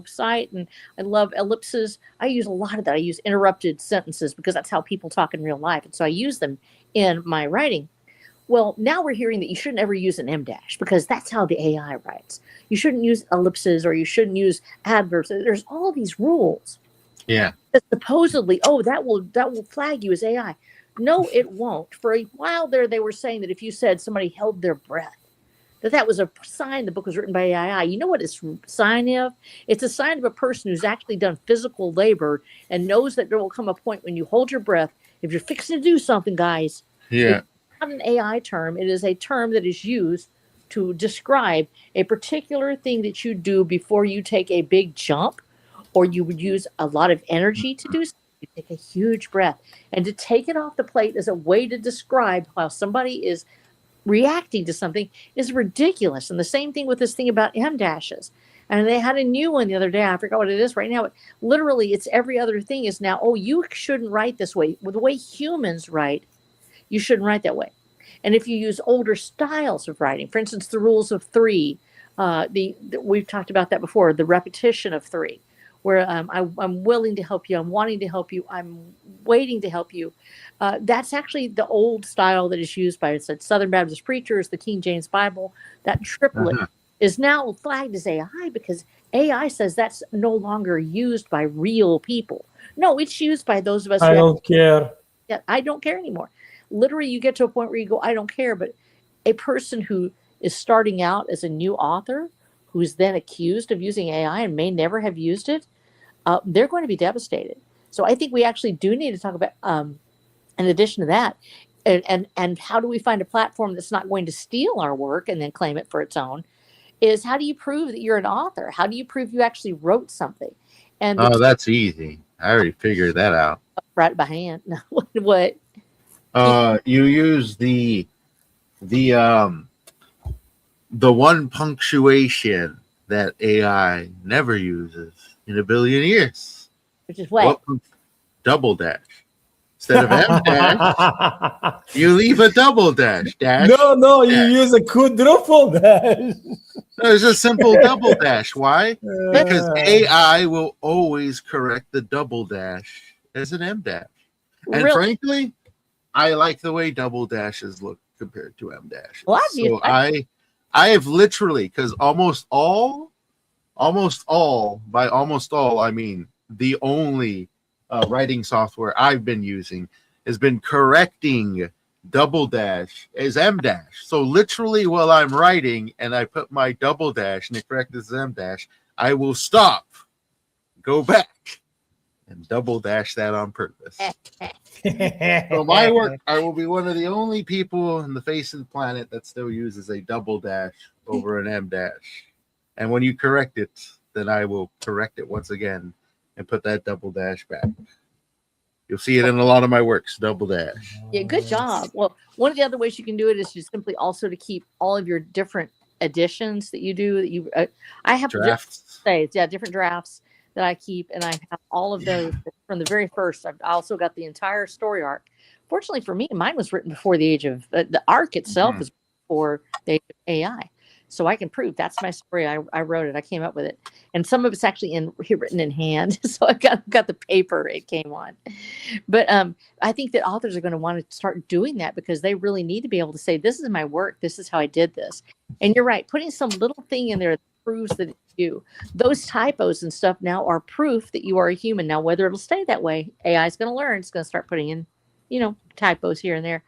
sight, and I love ellipses. I use a lot of that. I use interrupted sentences because that's how people talk in real life, and so I use them in my writing. Well, now we're hearing that you shouldn't ever use an em dash because that's how the AI writes. You shouldn't use ellipses, or you shouldn't use adverbs. There's all these rules. Yeah. That supposedly, that will flag you as AI. No, it won't. For a while there, they were saying that if you said somebody held their breath, that was a sign the book was written by AI. You know what it's a sign of? It's a sign of a person who's actually done physical labor and knows that there will come a point when you hold your breath. If you're fixing to do something, guys, yeah. Not an AI term. It is a term that is used to describe a particular thing that you do before you take a big jump, or you would use a lot of energy to do something. You take a huge breath, and to take it off the plate is a way to describe how somebody is reacting to something is ridiculous. And the same thing with this thing about em dashes. And they had a new one the other day. I forgot what it is right now. But literally, it's every other thing is now, you shouldn't write this way. Well, the way humans write, you shouldn't write that way. And if you use older styles of writing, for instance, the rules of three, we've talked about that before, the repetition of three, where I'm willing to help you, I'm wanting to help you, I'm waiting to help you. That's actually the old style that is used by Southern Baptist preachers, the King James Bible. That triplet is now flagged as AI because AI says that's no longer used by real people. No, it's used by those of us. I don't care. Yeah, I don't care anymore. Literally, you get to a point where you go, I don't care. But a person who is starting out as a new author, who is then accused of using AI and may never have used it, they're going to be devastated. So I think we actually do need to talk about, in addition to that, and how do we find a platform that's not going to steal our work and then claim it for its own, is how do you prove that you're an author? How do you prove you actually wrote something? And that's easy. I already figured that out. Right by hand. No, what? You use the one punctuation that AI never uses in a billion years. Which is what? Double dash. Instead of em dash, you leave a double dash. No, you use a quadruple dash. No, it's a simple double dash. Why? Because AI will always correct the double dash as an em dash. And really? Frankly, I like the way double dashes look compared to em dashes. Well, so I have literally, because almost all, by almost all, I mean the only writing software I've been using has been correcting double dash as em dash. So literally, while I'm writing and I put my double dash and it corrects as em dash, I will stop, go back, and double dash that on purpose. So my work, I will be one of the only people on the face of the planet that still uses a double dash over an em dash. And when you correct it, then I will correct it once again and put that double dash back. You'll see it in a lot of my works, double dash. Yeah, good job. Well, one of the other ways you can do it is just simply also to keep all of your different editions that you do. That you, I have drafts. Different drafts that I keep, and I have all of those from the very first. I've also got the entire story arc. Fortunately for me, mine was written before the age of the arc itself was before the age of AI. So I can prove that's my story. I wrote it. I came up with it, and some of it's actually written in hand. So I got the paper it came on. But I think that authors are going to want to start doing that because they really need to be able to say, "This is my work. This is how I did this." And you're right, putting some little thing in there that proves that it's you. Those typos and stuff now are proof that you are a human. Now, whether it'll stay that way, AI is going to learn. It's going to start putting in, typos here and there.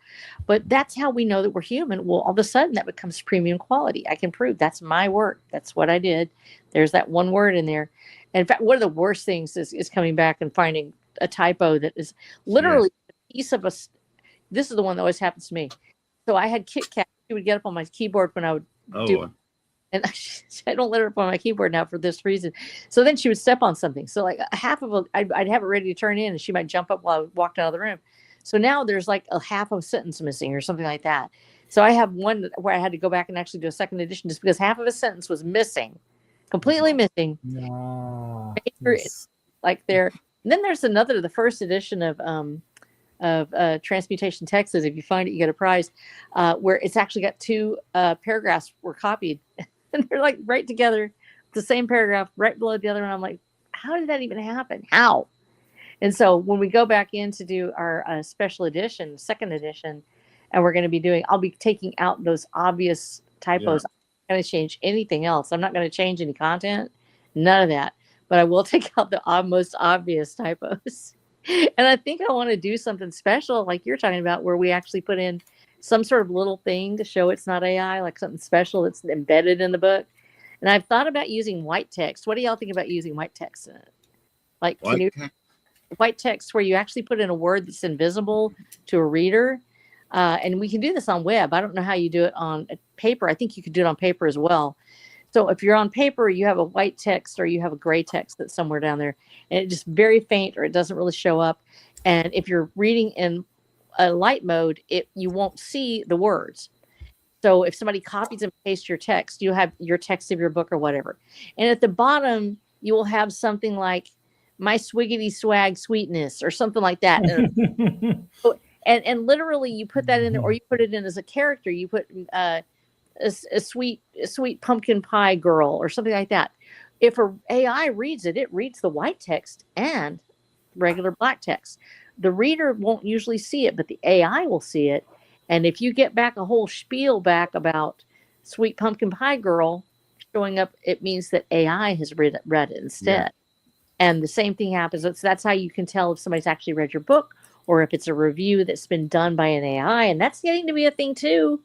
But that's how we know that we're human. Well, all of a sudden that becomes premium quality. I can prove that's my work. That's what I did. There's that one word in there. And in fact, one of the worst things is coming back and finding a typo that is literally a piece of this is the one that always happens to me. So I had Kit Kat. She would get up on my keyboard when I would do it. And I don't let her up on my keyboard now for this reason. So then she would step on something. So like half of it, I'd have it ready to turn in and she might jump up while I walked out of the room. So now there's like a half of a sentence missing or something like that. So I have one where I had to go back and actually do a second edition just because half of a sentence was missing, completely missing. Yes. Like there. And then there's another, the first edition of Transmutation Texas. If you find it, you get a prize, where it's actually got two paragraphs were copied, and they're like right together, the same paragraph right below the other. And I'm like, how did that even happen? How? And so when we go back in to do our special edition, second edition, and we're going to be doing, I'll be taking out those obvious typos. I'm not going to change anything else. I'm not going to change any content, none of that. But I will take out the most obvious typos. And I think I want to do something special, like you're talking about, where we actually put in some sort of little thing to show it's not AI, like something special that's embedded in the book. And I've thought about using white text. What do y'all think about using white text in it? Like, white text where you actually put in a word that's invisible to a reader. And we can do this on web. I don't know how you do it on paper. I think you could do it on paper as well. So if you're on paper, you have a white text or you have a gray text that's somewhere down there, and it's just very faint or it doesn't really show up. And if you're reading in a light mode, you won't see the words. So if somebody copies and pastes your text, you have your text of your book or whatever. And at the bottom, you will have something like my swiggity swag sweetness or something like that. And literally you put that in there, or you put it in as a character. You put a sweet pumpkin pie girl or something like that. If a AI reads it, it reads the white text and regular black text. The reader won't usually see it, but the AI will see it. And if you get back a whole spiel back about sweet pumpkin pie girl showing up, it means that AI has read it instead. Yeah. And the same thing happens. That's how you can tell if somebody's actually read your book or if it's a review that's been done by an AI. And that's getting to be a thing too.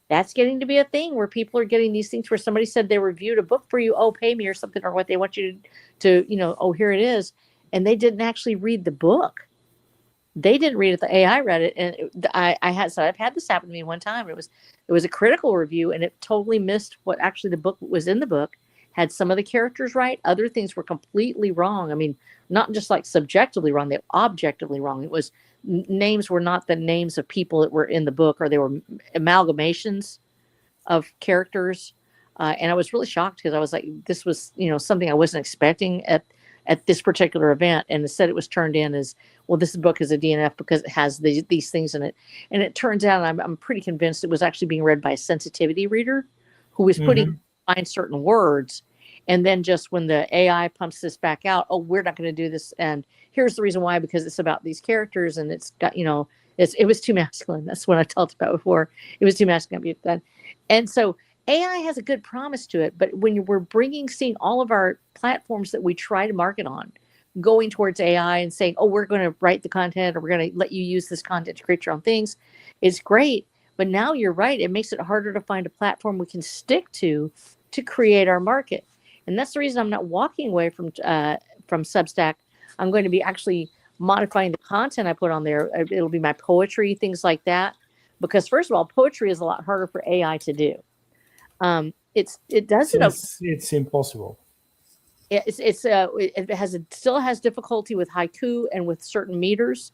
That's getting to be a thing where people are getting these things where somebody said they reviewed a book for you. Oh, pay me or something, or what they want you to oh, here it is. And they didn't actually read the book. They didn't read it. The AI read it. And I've had this happen to me one time. It was a critical review and it totally missed what actually the book was in the book. Had some of the characters right. Other things were completely wrong. I mean, not just like subjectively wrong, they were objectively wrong. It was names were not the names of people that were in the book, or they were amalgamations of characters. And I was really shocked because I was like, this was, something I wasn't expecting at this particular event. And instead it was turned in as, well, this book is a DNF because it has these things in it. And it turns out, I'm pretty convinced it was actually being read by a sensitivity reader who was putting find certain words. And then just when the AI pumps this back out, oh, we're not going to do this. And here's the reason why, because it's about these characters and it's got, it was too masculine. That's what I talked about before. It was too masculine to be done. And so AI has a good promise to it. But when we're seeing all of our platforms that we try to market on, going towards AI and saying, oh, we're going to write the content, or we're going to let you use this content to create your own things, it's great. But now you're right. It makes it harder to find a platform we can stick to create our market. And that's the reason I'm not walking away from Substack. I'm going to be actually modifying the content I put on there. It'll be my poetry, things like that. Because first of all, poetry is a lot harder for AI to do. It's impossible. It still has difficulty with haiku and with certain meters.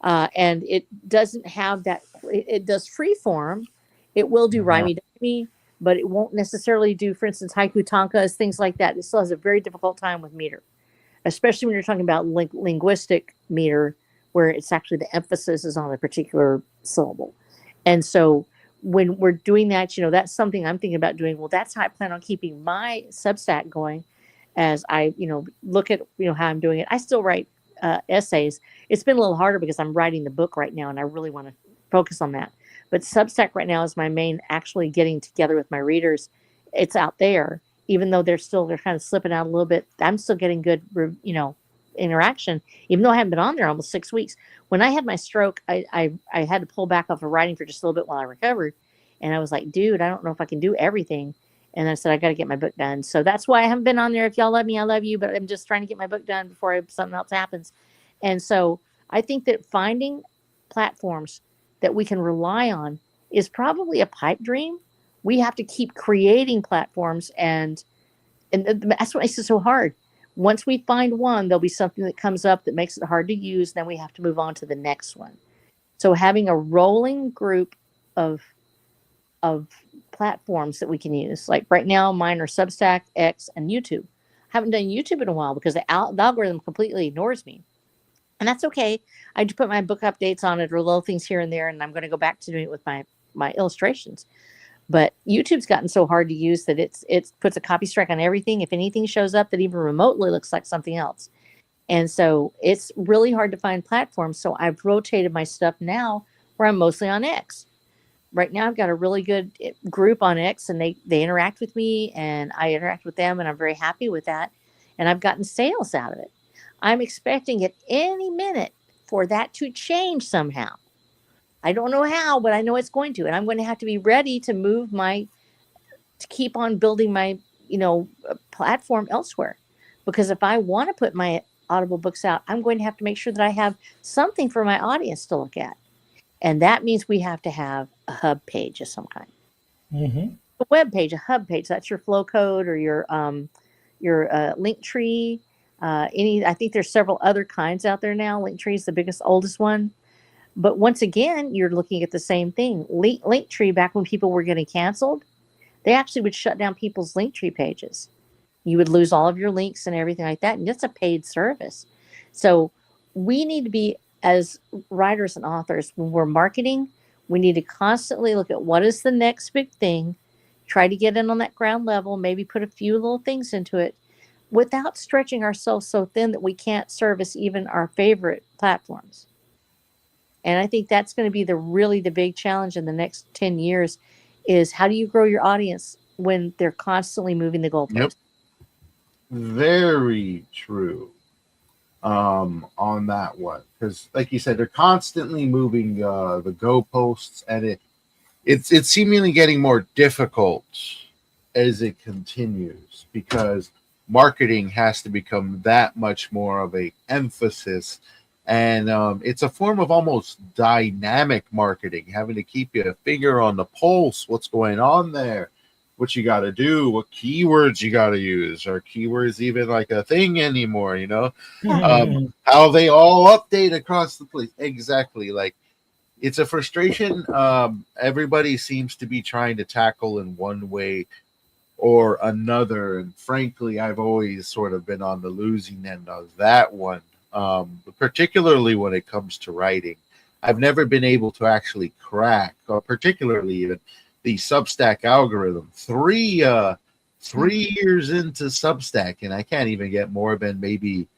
And it doesn't have that. It does free form. It will do rhyme-y-dimey, but it won't necessarily do, for instance, haiku tankas, things like that. It still has a very difficult time with meter, especially when you're talking about linguistic meter, where it's actually the emphasis is on a particular syllable. And so when we're doing that, that's something I'm thinking about doing. Well, that's how I plan on keeping my Substack going as I, look at, how I'm doing it. I still write essays. It's been a little harder because I'm writing the book right now and I really want to focus on that. But Substack right now is my main, actually getting together with my readers. It's out there, even though they're kind of slipping out a little bit. I'm still getting good, interaction, even though I haven't been on there almost 6 weeks. When I had my stroke, I had to pull back off of writing for just a little bit while I recovered. And I was like, dude, I don't know if I can do everything. And I said, I got to get my book done. So that's why I haven't been on there. If y'all love me, I love you. But I'm just trying to get my book done before something else happens. And so I think that finding platforms that we can rely on is probably a pipe dream. We have to keep creating platforms, and that's what makes it so hard. Once we find one, there'll be something that comes up that makes it hard to use. Then we have to move on to the next one. So having a rolling group of platforms that we can use, like right now, mine are Substack, X, and YouTube. I haven't done YouTube in a while because the algorithm completely ignores me, and that's okay. I just put my book updates on it or little things here and there, and I'm going to go back to doing it with my illustrations. But YouTube's gotten so hard to use that it puts a copy strike on everything. If anything shows up that even remotely looks like something else, and so it's really hard to find platforms. So I've rotated my stuff now where I'm mostly on X. Right now I've got a really good group on X, and they interact with me and I interact with them, and I'm very happy with that. And I've gotten sales out of it. I'm expecting at any minute for that to change somehow. I don't know how, but I know it's going to, and I'm going to have to be ready to to keep on building my, platform elsewhere. Because if I want to put my Audible books out, I'm going to have to make sure that I have something for my audience to look at. And that means we have to have a hub page of some kind. Mm-hmm. A web page, a hub page. That's your flow code or your link tree. I think there's several other kinds out there now. Linktree is the biggest, oldest one. But once again, you're looking at the same thing. Linktree, back when people were getting canceled, they actually would shut down people's Linktree pages. You would lose all of your links and everything like that. And it's a paid service. So we need to be, as writers and authors, when we're marketing, we need to constantly look at what is the next big thing, try to get in on that ground level, maybe put a few little things into it without stretching ourselves so thin that we can't service even our favorite platforms. And I think that's going to be the big challenge in the next 10 years is how do you grow your audience when they're constantly moving the goalposts? Yep. Very true on that one. Because like you said, they're constantly moving the goalposts, and it's seemingly getting more difficult as it continues because marketing has to become that much more of a emphasis. And it's a form of almost dynamic marketing, having to keep your finger on the pulse, what's going on there, what you got to do, what keywords you got to use. Are keywords even like a thing anymore, how they all update across the place. Exactly. Like, it's a frustration everybody seems to be trying to tackle in one way or another. And frankly, I've always sort of been on the losing end of that one. Particularly when it comes to writing, I've never been able to actually crack, particularly even the Substack algorithm. 3 years into Substack, and I can't even get more than maybe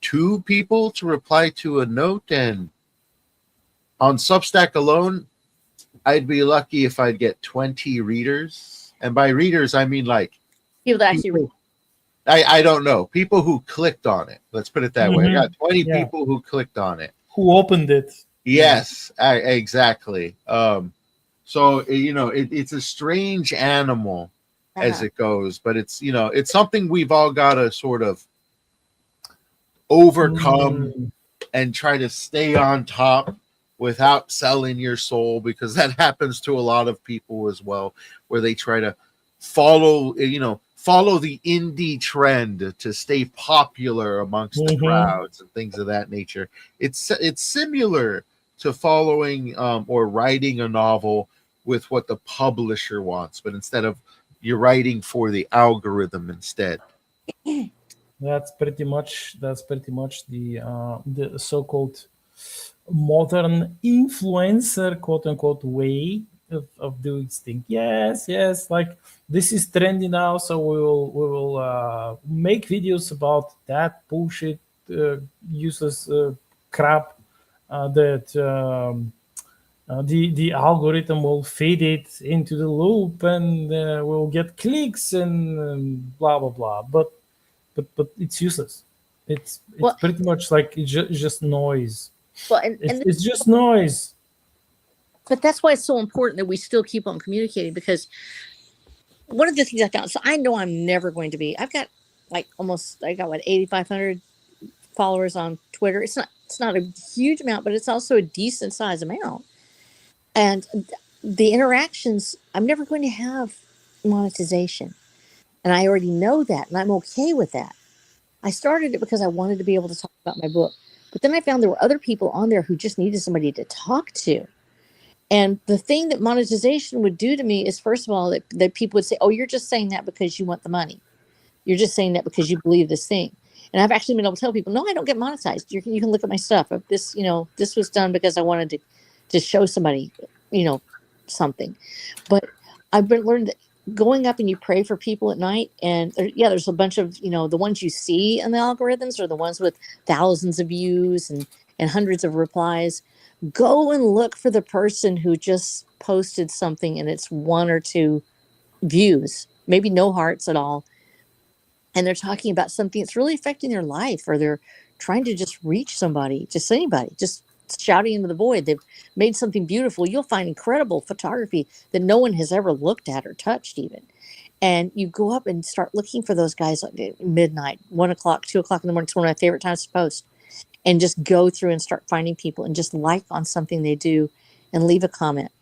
2 people to reply to a note. And on Substack alone, I'd be lucky if I'd get 20 readers. And by readers, I mean like people that actually read. I don't know. People who clicked on it. Let's put it that way. I got 20 people who clicked on it. Who opened it. Yes, exactly. So, it's a strange animal as it goes, but it's something we've all got to sort of overcome and try to stay on top without selling your soul, because that happens to a lot of people as well, where they try to follow the indie trend to stay popular amongst the crowds and things of that nature. It's similar to following or writing a novel with what the publisher wants, but instead of you're writing for the algorithm instead. That's pretty much the so-called modern influencer, quote unquote, way of doing things. Yes, like this is trendy now, so we will make videos about that bullshit, useless crap that the algorithm will feed it into the loop, and we'll get clicks and blah blah blah. But it's useless. It's pretty much like it's just noise. Well, it's just noise. But that's why it's so important that we still keep on communicating, because one of the things I found, so I know I'm never going to be, I've got what, 8,500 followers on Twitter. It's not a huge amount, but it's also a decent size amount. And the interactions, I'm never going to have monetization. And I already know that, and I'm okay with that. I started it because I wanted to be able to talk about my book. But then I found there were other people on there who just needed somebody to talk to. And the thing that monetization would do to me is, first of all, that people would say, oh, you're just saying that because you want the money. You're just saying that because you believe this thing. And I've actually been able to tell people, no, I don't get monetized. You can look at my stuff. This, this was done because I wanted to show somebody, something. But I've learned that going up and you pray for people at night, and there's a bunch of, the ones you see in the algorithms are the ones with thousands of views and hundreds of replies. Go and look for the person who just posted something and it's 1 or 2 views, maybe no hearts at all. And they're talking about something that's really affecting their life, or they're trying to just reach somebody, just anybody, just shouting into the void. They've made something beautiful. You'll find incredible photography that no one has ever looked at or touched even. And you go up and start looking for those guys at midnight, 1 o'clock, 2 o'clock in the morning. It's one of my favorite times to post. And just go through and start finding people and just like on something they do and leave a comment.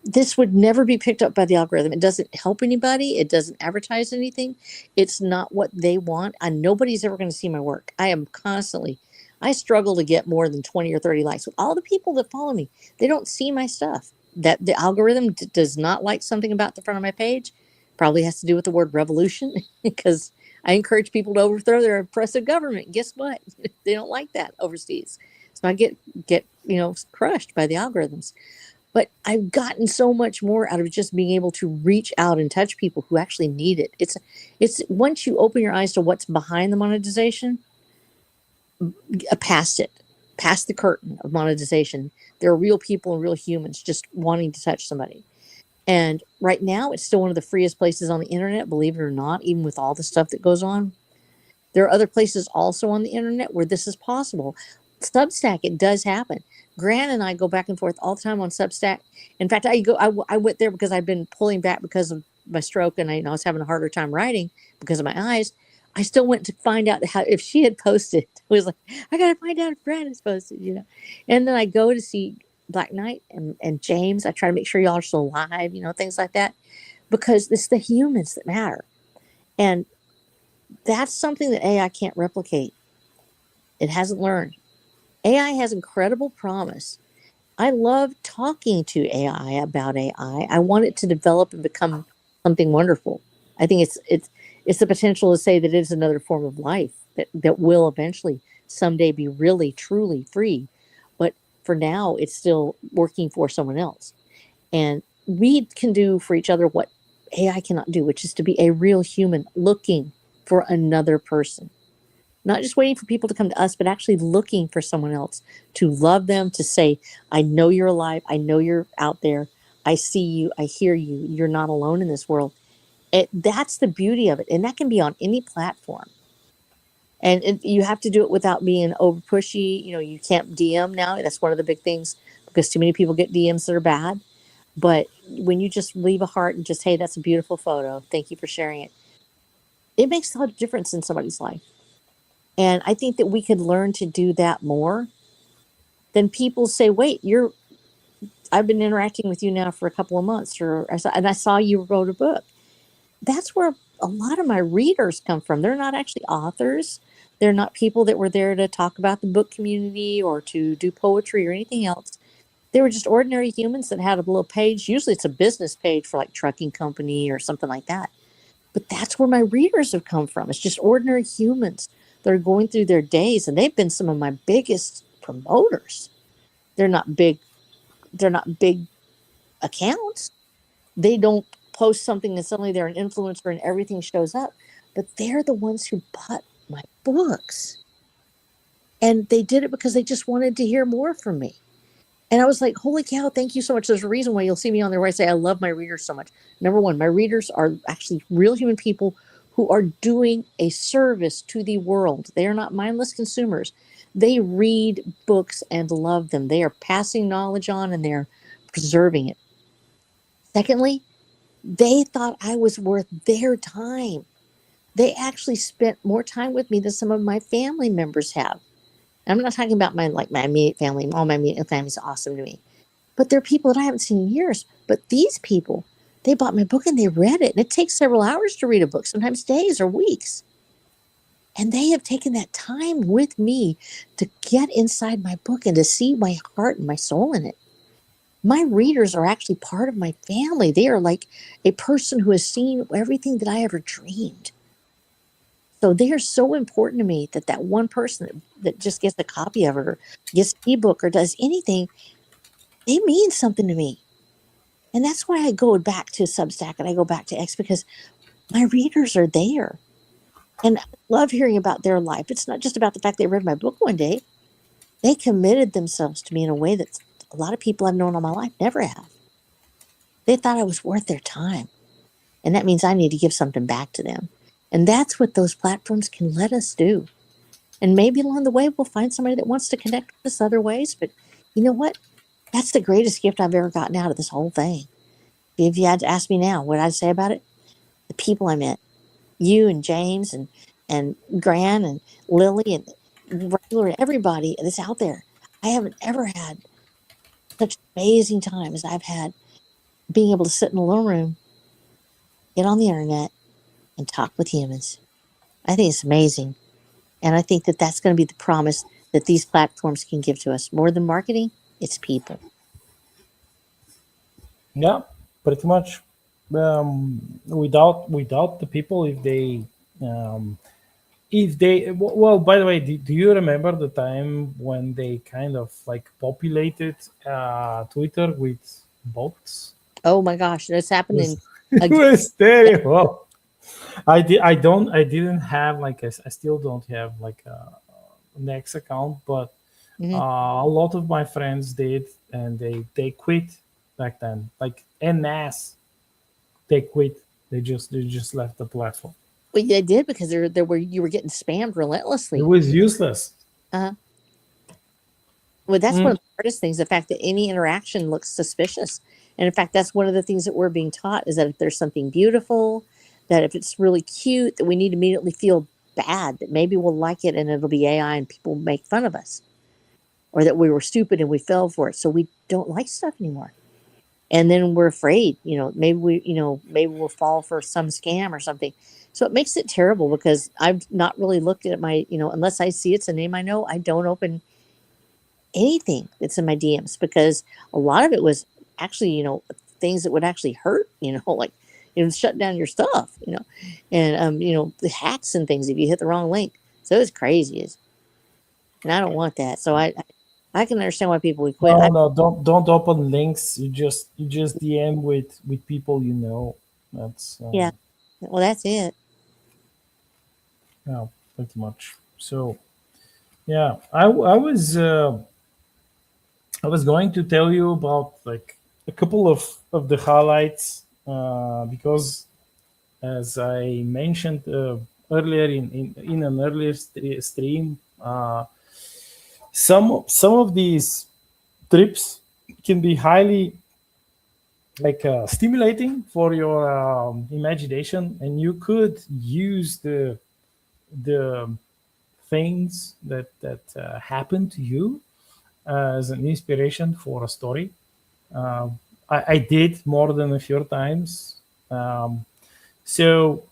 This would never be picked up by the algorithm. It doesn't help anybody. It doesn't advertise anything. It's not what they want. And nobody's ever going to see my work. I struggle to get more than 20 or 30 likes. With all the people that follow me, they don't see my stuff. That the algorithm does not like something about the front of my page. Probably has to do with the word revolution, because I encourage people to overthrow their oppressive government. Guess what? They don't like that overseas. So I get crushed by the algorithms. But I've gotten so much more out of just being able to reach out and touch people who actually need it. It's once you open your eyes to what's behind the monetization, past the curtain of monetization, there are real people and real humans just wanting to touch somebody. And right now, it's still one of the freest places on the internet, believe it or not, even with all the stuff that goes on. There are other places also on the internet where this is possible. Substack, it does happen. Grant and I go back and forth all the time on Substack. In fact, I went there because I've been pulling back because of my stroke, and I was having a harder time writing because of my eyes. I still went to find out if she had posted. I was like, I got to find out if Brad has posted, And then I go to see Black Knight and James. I try to make sure y'all are still alive, things like that, because it's the humans that matter. And that's something that AI can't replicate. It hasn't learned. AI has incredible promise. I love talking to AI about AI. I want it to develop and become something wonderful. I think it's the potential to say that it is another form of life that will eventually someday be really, truly free. But for now, it's still working for someone else. And we can do for each other what AI cannot do, which is to be a real human looking for another person. Not just waiting for people to come to us, but actually looking for someone else, to love them, to say, I know you're alive. I know you're out there. I see you. I hear you. You're not alone in this world. That's the beauty of it. And that can be on any platform. And you have to do it without being over pushy. You can't DM now. That's one of the big things, because too many people get DMs that are bad. But when you just leave a heart and just, hey, that's a beautiful photo. Thank you for sharing it. It makes a lot of difference in somebody's life. And I think that we could learn to do that more. Then people say, wait, I've been interacting with you now for a couple of months, and I saw you wrote a book. That's where a lot of my readers come from. They're not actually authors. They're not people that were there to talk about the book community or to do poetry or anything else. They were just ordinary humans that had a little page. Usually it's a business page for like trucking company or something like that. But that's where my readers have come from. It's just ordinary humans that are going through their days, and they've been some of my biggest promoters. They're not big accounts. They don't post something and suddenly they're an influencer and everything shows up. But they're the ones who bought my books. And they did it because they just wanted to hear more from me. And I was like, holy cow, thank you so much. There's a reason why you'll see me on there where I say I love my readers so much. Number one, my readers are actually real human people who are doing a service to the world. They are not mindless consumers. They read books and love them. They are passing knowledge on and they're preserving it. Secondly, they thought I was worth their time. They actually spent more time with me than some of my family members have. I'm not talking about my immediate family. All my immediate family is awesome to me. But there are people that I haven't seen in years. But these people, they bought my book and they read it. And it takes several hours to read a book, sometimes days or weeks. And they have taken that time with me to get inside my book and to see my heart and my soul in it. My readers are actually part of my family. They are like a person who has seen everything that I ever dreamed. So they are so important to me that that one person that just gets a copy of it or gets an ebook or does anything, they mean something to me. And that's why I go back to Substack and I go back to X, because my readers are there. And I love hearing about their life. It's not just about the fact they read my book one day. They committed themselves to me in a way that a lot of people I've known all my life never have. They thought I was worth their time. And that means I need to give something back to them. And that's what those platforms can let us do. And maybe along the way, we'll find somebody that wants to connect with us other ways. But you know what? That's the greatest gift I've ever gotten out of this whole thing. If you had to ask me now, what I'd say about it, the people I met, you and James and Gran and Lily and regular everybody that's out there. I haven't ever had such an amazing time as I've had being able to sit in a little room, get on the internet, and talk with humans. I think it's amazing. And I think that that's going to be the promise that these platforms can give to us. More than marketing, it's people. Yeah, pretty much. Without the people, if they well, by the way, do you remember the time when they kind of like populated Twitter with bots? Oh my gosh, that's happening It again. was terrible. I didn't have like I still don't have like a Next account, but Mhm. a lot of my friends did, and they quit back then, like en masse. They quit. They just left the platform. Well, they did because there were you were getting spammed It relentlessly. was useless. Uh, well, that's one Mm. of the hardest things. The fact that any interaction looks suspicious, and in fact, that's one of the things that we're being taught is that if there's something beautiful, that if it's really cute, that we need to immediately feel bad that maybe we'll like it and it'll be AI and people make fun of us, or that we were stupid and we fell for it, so we don't like stuff anymore. And then we're afraid, maybe we'll fall for some scam or something. So it makes it terrible because I've not really looked at my, unless I see it's a name I know, I don't open anything that's in my DMs because a lot of it was actually, things that would actually hurt, like, shut down your stuff, and, the hacks and things if you hit the wrong link. So it's crazy. And I don't want that. So I can understand why people would quit. No, don't open links. You just DM with people you know. That's Yeah. Well, that's it. yeah, pretty much. So yeah, I was going to tell you about like a couple of the highlights because as I mentioned earlier in an earlier stream, some of these trips can be highly like stimulating for your imagination, and you could use the things that happen to you as an inspiration for a story. I did more than a few times. So,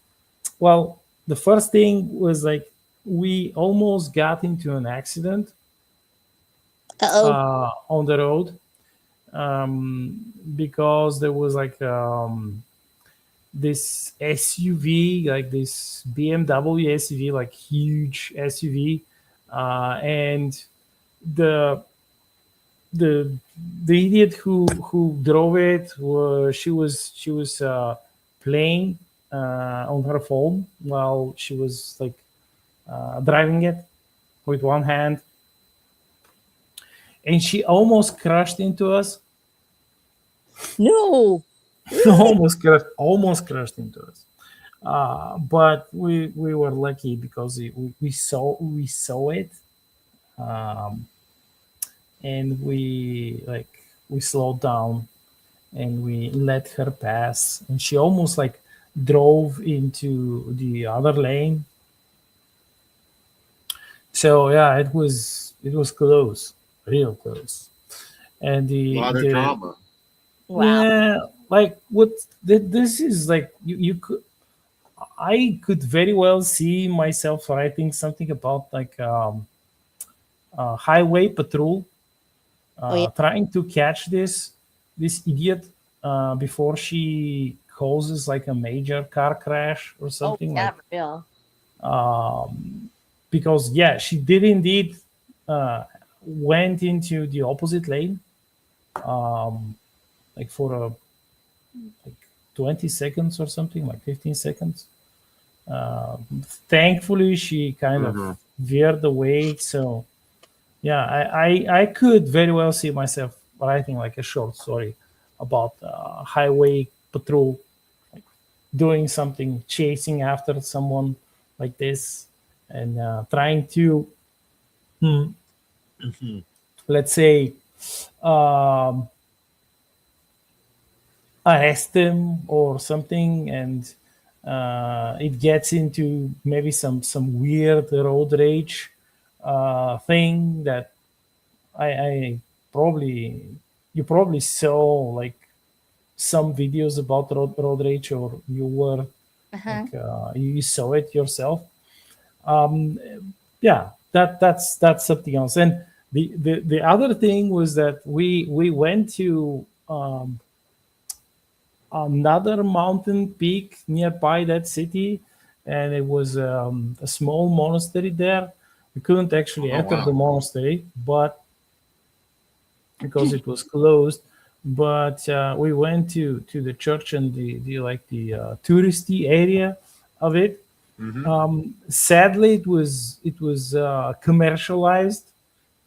well, the first thing was like we almost got into an accident Uh-oh. on the road because there was like this SUV, like this BMW SUV, like huge SUV, and the the the idiot who drove it she was playing on her phone while she was like driving it with one hand, and she almost crashed into us. No. Really? Almost crashed into us. But we were lucky because we saw it, um, and we slowed down and we let her pass, and she almost like drove into the other lane. So yeah, it was close, real close. And A lot of the drama. Wow. yeah, like what this is like you could. I could very well see myself writing something about like highway patrol, Oh yeah. trying to catch this idiot before she causes like a major car crash or Oh something yeah, like. for real. Because yeah, she did indeed went into the opposite lane, like for a like 20 seconds or something, like 15 seconds. Thankfully, she kind of Mhm. veered away. So yeah, I could very well see myself writing like a short story about highway patrol, like doing something, chasing after someone like this, and trying to, Mhm. let's say, um, arrest them or something, and it gets into maybe some weird road rage thing that I probably you probably saw like some videos about road rage, or you were Uh-huh. like you saw it yourself. Yeah, that's something else. And the other thing was that we went to another mountain peak nearby that city, and it was a small monastery there. We couldn't actually Oh enter the wow. monastery, but because it was closed. But we went to the church and the like the touristy area of it. Hmm. Sadly, it was commercialized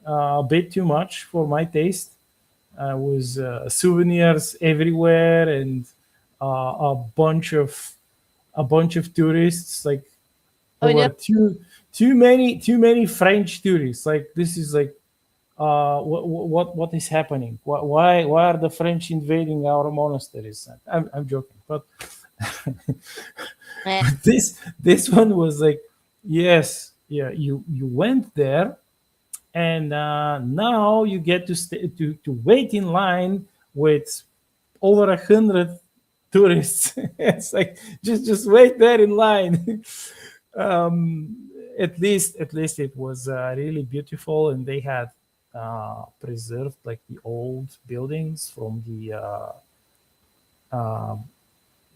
a bit too much for my taste. Was souvenirs everywhere, and a bunch of tourists. Like there Oh no. were too many French tourists. Like this is like what is happening? Why are the French invading our monasteries? I'm joking, but Eh, this one was like, yes, yeah, you went there, and now you get to stay to wait in line with over 100 tourists. It's like just wait there in line. At least it was really beautiful, and they had preserved like the old buildings from the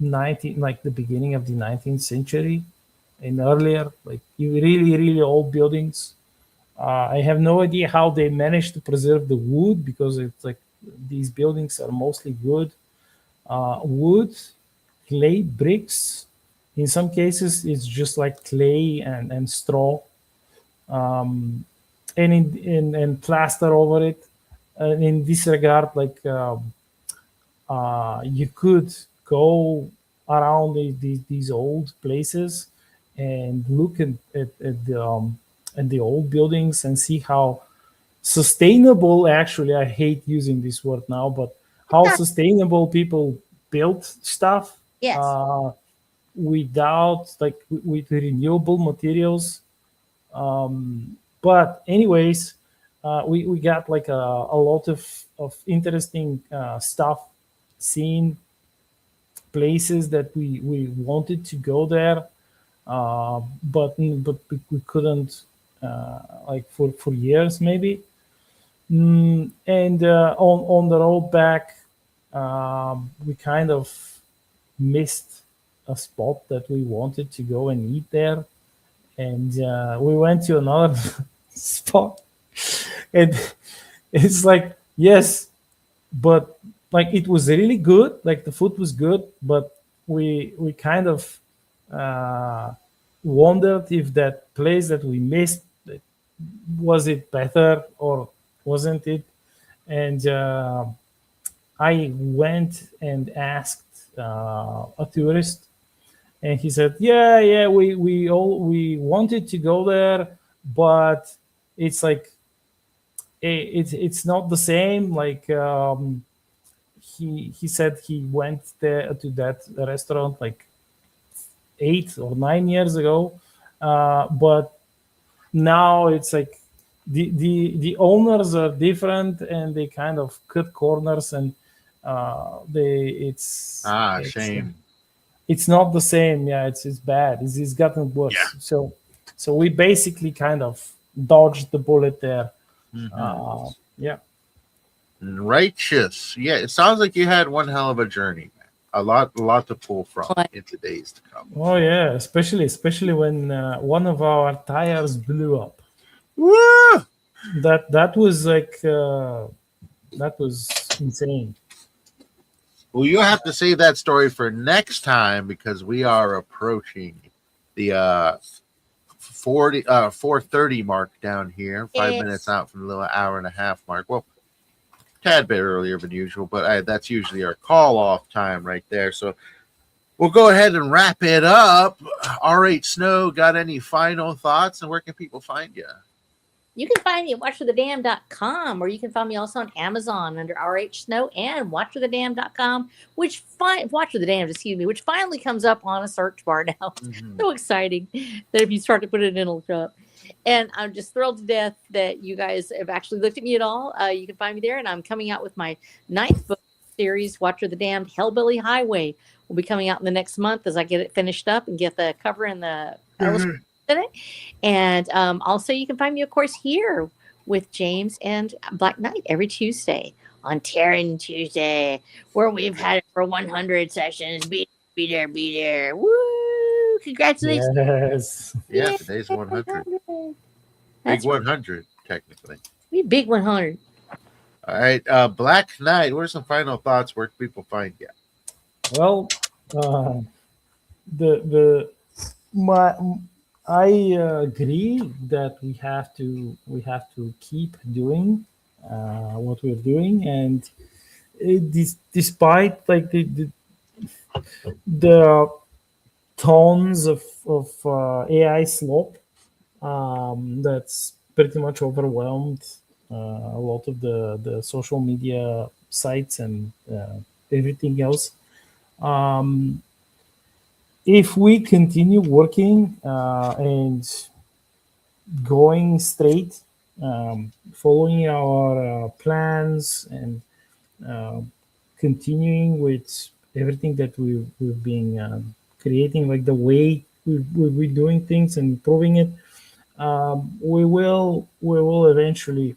19 like the beginning of the 19th century and earlier, like really old buildings. I have no idea how they managed to preserve the wood, because it's like these buildings are mostly wood, clay bricks. In some cases, it's just like clay and straw, and plaster over it. And in this regard, like you could go around these old places and look at the old buildings and see how sustainable, actually I hate using this word now, but how sustainable people built stuff yes. without like with renewable materials. But anyways, we got like a lot of interesting stuff, seeing places that we wanted to go there, but we couldn't, like for years maybe. And on the road back, we kind of missed a spot that we wanted to go and eat there, and we went to another spot, and it's like, yes, but like it was really good, like the food was good, but we kind of uh, wondered if that place that we missed, like, was it better or wasn't it. And I went and asked a tourist, and he said, yeah, we wanted to go there, but it's like it's not the same. Like he said he went there to that restaurant like 8 or 9 years ago, but now it's like the owners are different, and they kind of cut corners, and they Ah, it's shame. it's not the same. Yeah, it's bad. It's gotten worse. Yeah. So we basically kind of dodged the bullet there. Mm-hmm. Yeah. Righteous. Yeah, it sounds like you had one hell of a journey, man. A lot to pull from in the days to come. Oh yeah, especially when one of our tires blew up. Woo! That was like that was insane. Well, you'll have to save that story for next time because we are approaching the 4:30 mark down here. 5 minutes out from the little hour and a half mark. Well, tad bit earlier than usual, but that's usually our call off time right there. So we'll go ahead and wrap it up. R.H. Snow, got any final thoughts, and where can people find you? You can find me at watchforthedam.com, or you can find me also on Amazon under RH Snow and watchforthedam.com, which finally comes up on a search bar now. Mm-hmm. So exciting that if you start to put it in, it'll show up. And I'm just thrilled to death that you guys have actually looked at me at all. You can find me there, and I'm coming out with my 9th book series, Watch for the Damned Hellbilly Highway. Will be coming out in the next month as I get it finished up and get the cover and the illustration in it. And also you can find me, of course, here with James and Black Knight every Tuesday on Terran Tuesday, where we've had it for 100 sessions. Be there. Woo! Congratulations. Yes. Yeah, today's 100. Big 100, technically. Big 100. All right. Black Knight, what are some final thoughts? Where can people find you? Well, I agree that we have to keep doing what we're doing, and despite like the tons of AI slop that's pretty much overwhelmed a lot of the social media sites and everything else. If we continue working and going straight, following our plans and continuing with everything that we've been creating, like the way we're doing things and improving it, we will eventually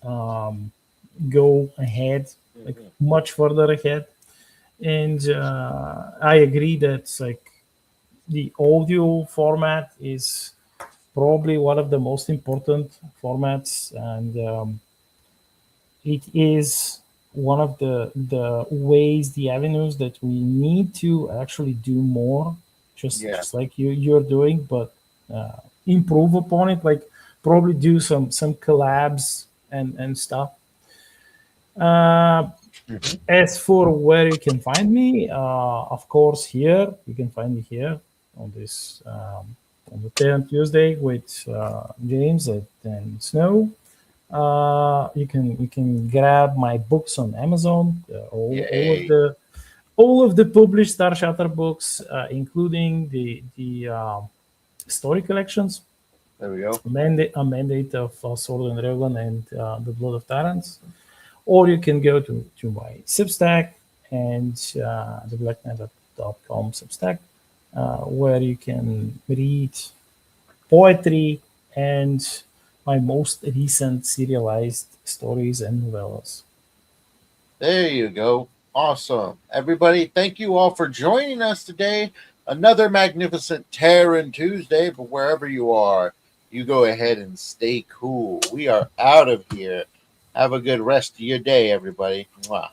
go ahead, like much further ahead. And I agree that like the audio format is probably one of the most important formats, and it is one of the ways, the avenues that we need to actually do more, just like you're doing, but improve upon it, like probably do some collabs and stuff. As for where you can find me, of course, here you can find me here on this on the Terran Tuesday with James and Snow. You can grab my books on Amazon. All of the published Star Shatter books, including the story collections. There we go. A Mandate of Sword and Dragon and the Blood of Tyrants. Or you can go to my Substack and the blackknight.com Substack, where you can read poetry and my most recent serialized stories and novellas. There you go. Awesome. Everybody, thank you all for joining us today. Another magnificent Terran Tuesday, but wherever you are, you go ahead and stay cool. We are out of here. Have a good rest of your day, everybody. Mwah.